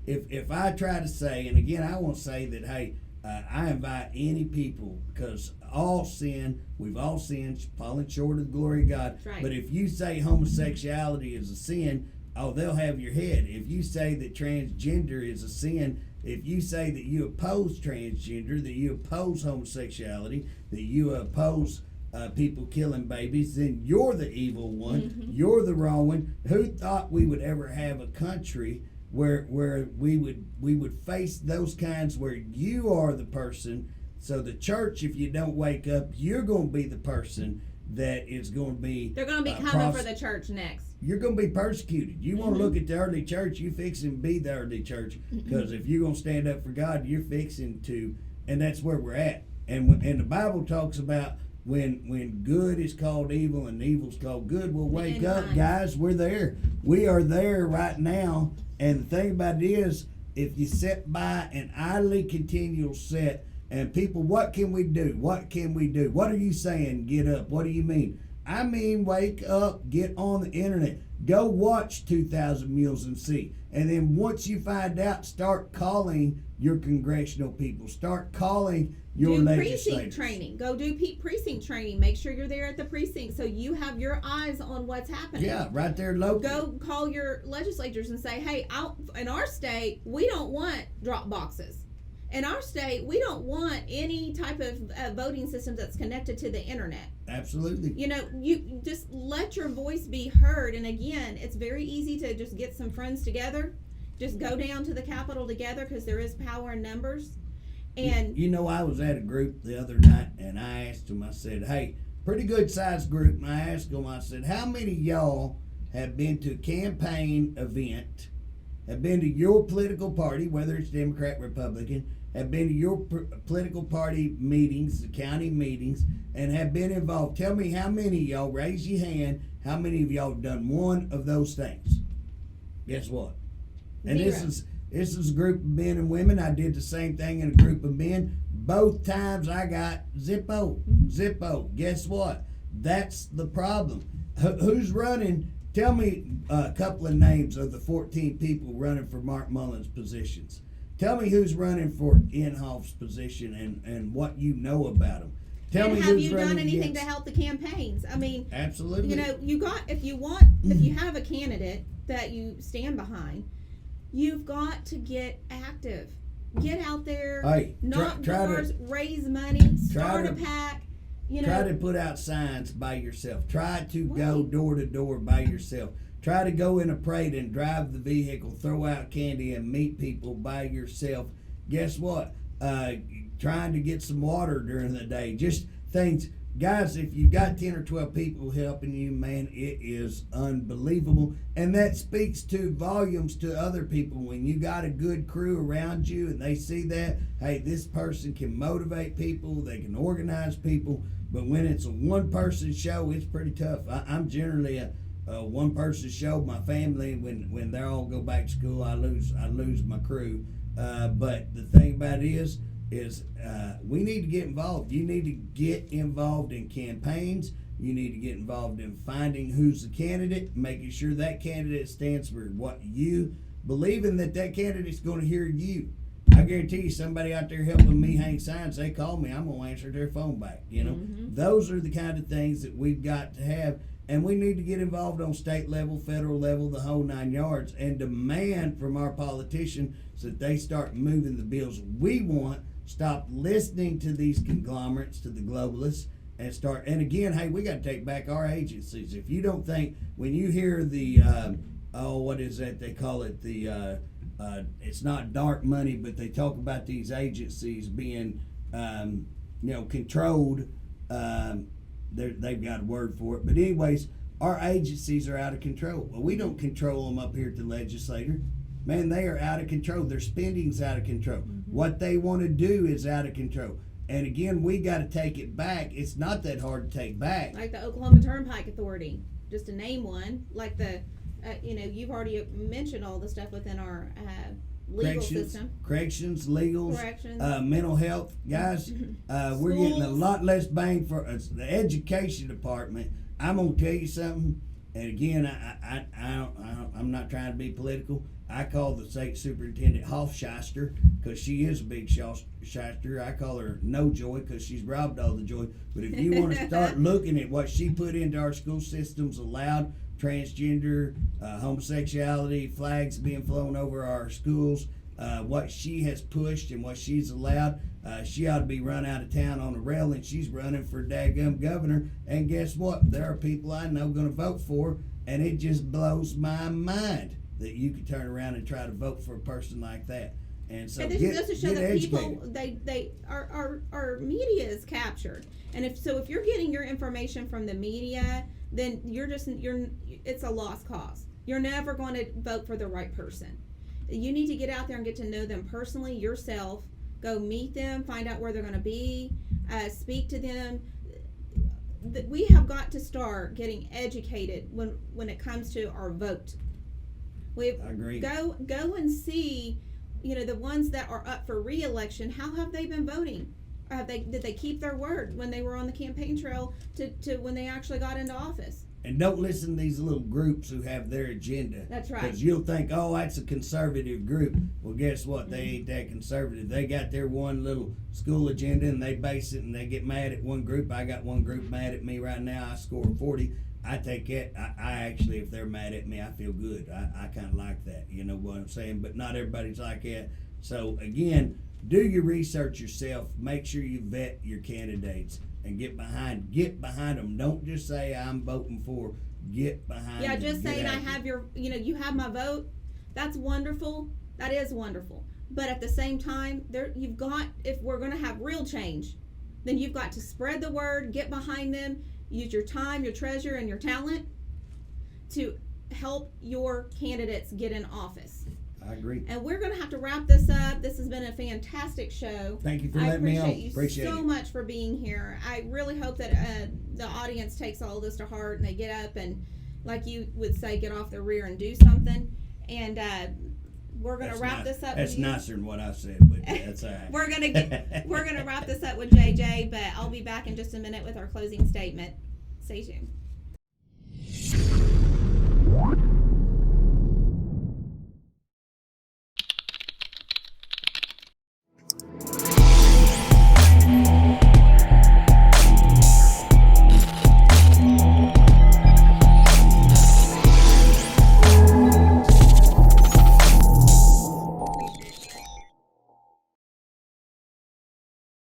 Speaker 2: if I try to say, and again I won't say that, hey, I invite any people, because we've all sinned, falling short of the glory of God.
Speaker 1: Right.
Speaker 2: But if you say homosexuality is a sin, they'll have your head. If you say that transgender is a sin, if you say that you oppose transgender, that you oppose homosexuality, that you oppose people killing babies, then you're the evil one. Mm-hmm. You're the wrong one. Who thought we would ever have a country where we would face those kinds, where you are the person? So the church, if you don't wake up, you're going to be the person that is going to be.
Speaker 1: They're going to be coming for the church next.
Speaker 2: You're going to be persecuted. You want to look at the early church, you fixing to be the early church. Because if you're going to stand up for God, you're fixing to, and that's where we're at. And the Bible talks about when good is called evil and evil's called good. Well, wake up, guys. We're there. We are there right now. And the thing about it is, if you sit by an idly continual set, and people, what can we do? What can we do? What are you saying? Get up. What do you mean? I mean, wake up, get on the internet, go watch 2,000 Mules and see. And then once you find out, start calling your congressional people, start calling your legislators.
Speaker 1: Precinct training. Go do precinct training. Make sure you're there at the precinct so you have your eyes on what's happening.
Speaker 2: Yeah, right there locally.
Speaker 1: Go call your legislators and say, hey, in our state, we don't want drop boxes. In our state, we don't want any type of voting system that's connected to the internet.
Speaker 2: Absolutely.
Speaker 1: You just let your voice be heard. And again, it's very easy to just get some friends together. Just go down to the Capitol together, because there is power in numbers. And
Speaker 2: I was at a group the other night, and I asked them, I said, hey, pretty good sized group. And I asked them, I said, how many of y'all have been to a campaign event, have been to your political party, whether it's Democrat, Republican, have been to your political party meetings, the county meetings, and have been involved? Tell me how many of y'all, raise your hand, how many of y'all have done one of those things? Guess what? And
Speaker 1: Zero.
Speaker 2: this is a group of men and women. I did the same thing in a group of men. Both times I got Zippo. Mm-hmm. Zippo. Guess what? That's the problem. Who's running? Tell me a couple of names of the 14 people running for Mark Mullins positions. Tell me who's running for Inhofe's position and what you know about them. Tell me
Speaker 1: have
Speaker 2: who's
Speaker 1: you done anything
Speaker 2: against.
Speaker 1: to help the campaigns? I mean,
Speaker 2: absolutely.
Speaker 1: If you have a candidate that you stand behind, you've got to get active. Get out there, knock doors, raise money, start a PAC.
Speaker 2: Try to put out signs by yourself. Try to go door to door by yourself. Try to go in a parade and drive the vehicle, throw out candy and meet people by yourself. Guess what? trying to get some water during the day, just things. Guys, if you've got 10 or 12 people helping you, man, it is unbelievable. And that speaks to volumes to other people. When you got a good crew around you and they see that, hey, this person can motivate people, they can organize people. But when it's a one-person show, it's pretty tough. I'm generally a one-person show. My family, when they all go back to school, I lose my crew. But the thing about it is we need to get involved. You need to get involved in campaigns. You need to get involved in finding who's the candidate, making sure that candidate stands for what you believe in, that candidate's going to hear you. I guarantee you, somebody out there helping me hang signs, they call me, I'm going to answer their phone back. Those are the kind of things that we've got to have. And we need to get involved on state level, federal level, the whole 9 yards, and demand from our politicians that they start moving the bills we want. Stop listening to these conglomerates, to the globalists, and start. And again, hey, we got to take back our agencies. If you don't think, when you hear the, what is that? They call it the, it's not dark money, but they talk about these agencies being, controlled. They've got a word for it. But anyways, our agencies are out of control. Well, we don't control them up here at the legislature. Man, they are out of control. Their spending's out of control. What they want to do is out of control. And again, we got to take it back. It's not that hard to take back.
Speaker 1: Like the Oklahoma Turnpike Authority, just to name one. Like the, you've already mentioned all the stuff within our legal system.
Speaker 2: Corrections, legals, mental health. Guys, we're getting a lot less bang for the education department. I'm going to tell you something. And again, I'm not trying to be political. I call the state superintendent Hofshyster because she is a big shyster. I call her No Joy because she's robbed all the joy. But if you want to start looking at what she put into our school systems, allowed transgender, homosexuality, flags being flown over our schools, what she has pushed and what she's allowed, she ought to be run out of town on a rail, and she's running for daggum governor. And guess what? There are people I know going to vote for, and it just blows my mind that you could turn around and try to vote for a person like that. And so
Speaker 1: this goes to show that people, our media is captured. And if you're getting your information from the media, then it's a lost cause. You're never going to vote for the right person. You need to get out there and get to know them personally yourself. Go meet them, find out where they're going to be, speak to them. We have got to start getting educated when it comes to our vote. I agree. Go and see, the ones that are up for re-election. How have they been voting? Did they keep their word when they were on the campaign trail to when they actually got into office? And don't listen to these little groups who have their agenda. That's right. Because you'll think, oh, that's a conservative group. Well, guess what? They ain't that conservative. They got their one little school agenda, and they base it, and they get mad at one group. I got one group mad at me right now. I scored 40. I take it. I actually, if they're mad at me, I feel good. I kind of like that. You know what I'm saying? But not everybody's like that. So, again, do your research yourself. Make sure you vet your candidates. And get behind them. Don't just say I'm voting for. Get behind them. Yeah, just saying I have you have my vote. That's wonderful. That is wonderful. But at the same time, if we're going to have real change, then you've got to spread the word, get behind them, use your time, your treasure, and your talent to help your candidates get in office. I agree. And we're going to have to wrap this up. This has been a fantastic show. Thank you for letting me on. Appreciate you so much for being here. I really hope that the audience takes all this to heart and they get up and, like you would say, get off their rear and do something. And we're going to wrap this up. That's nicer than what I said, but that's all right. We're going to wrap this up with JJ, but I'll be back in just a minute with our closing statement. Stay tuned.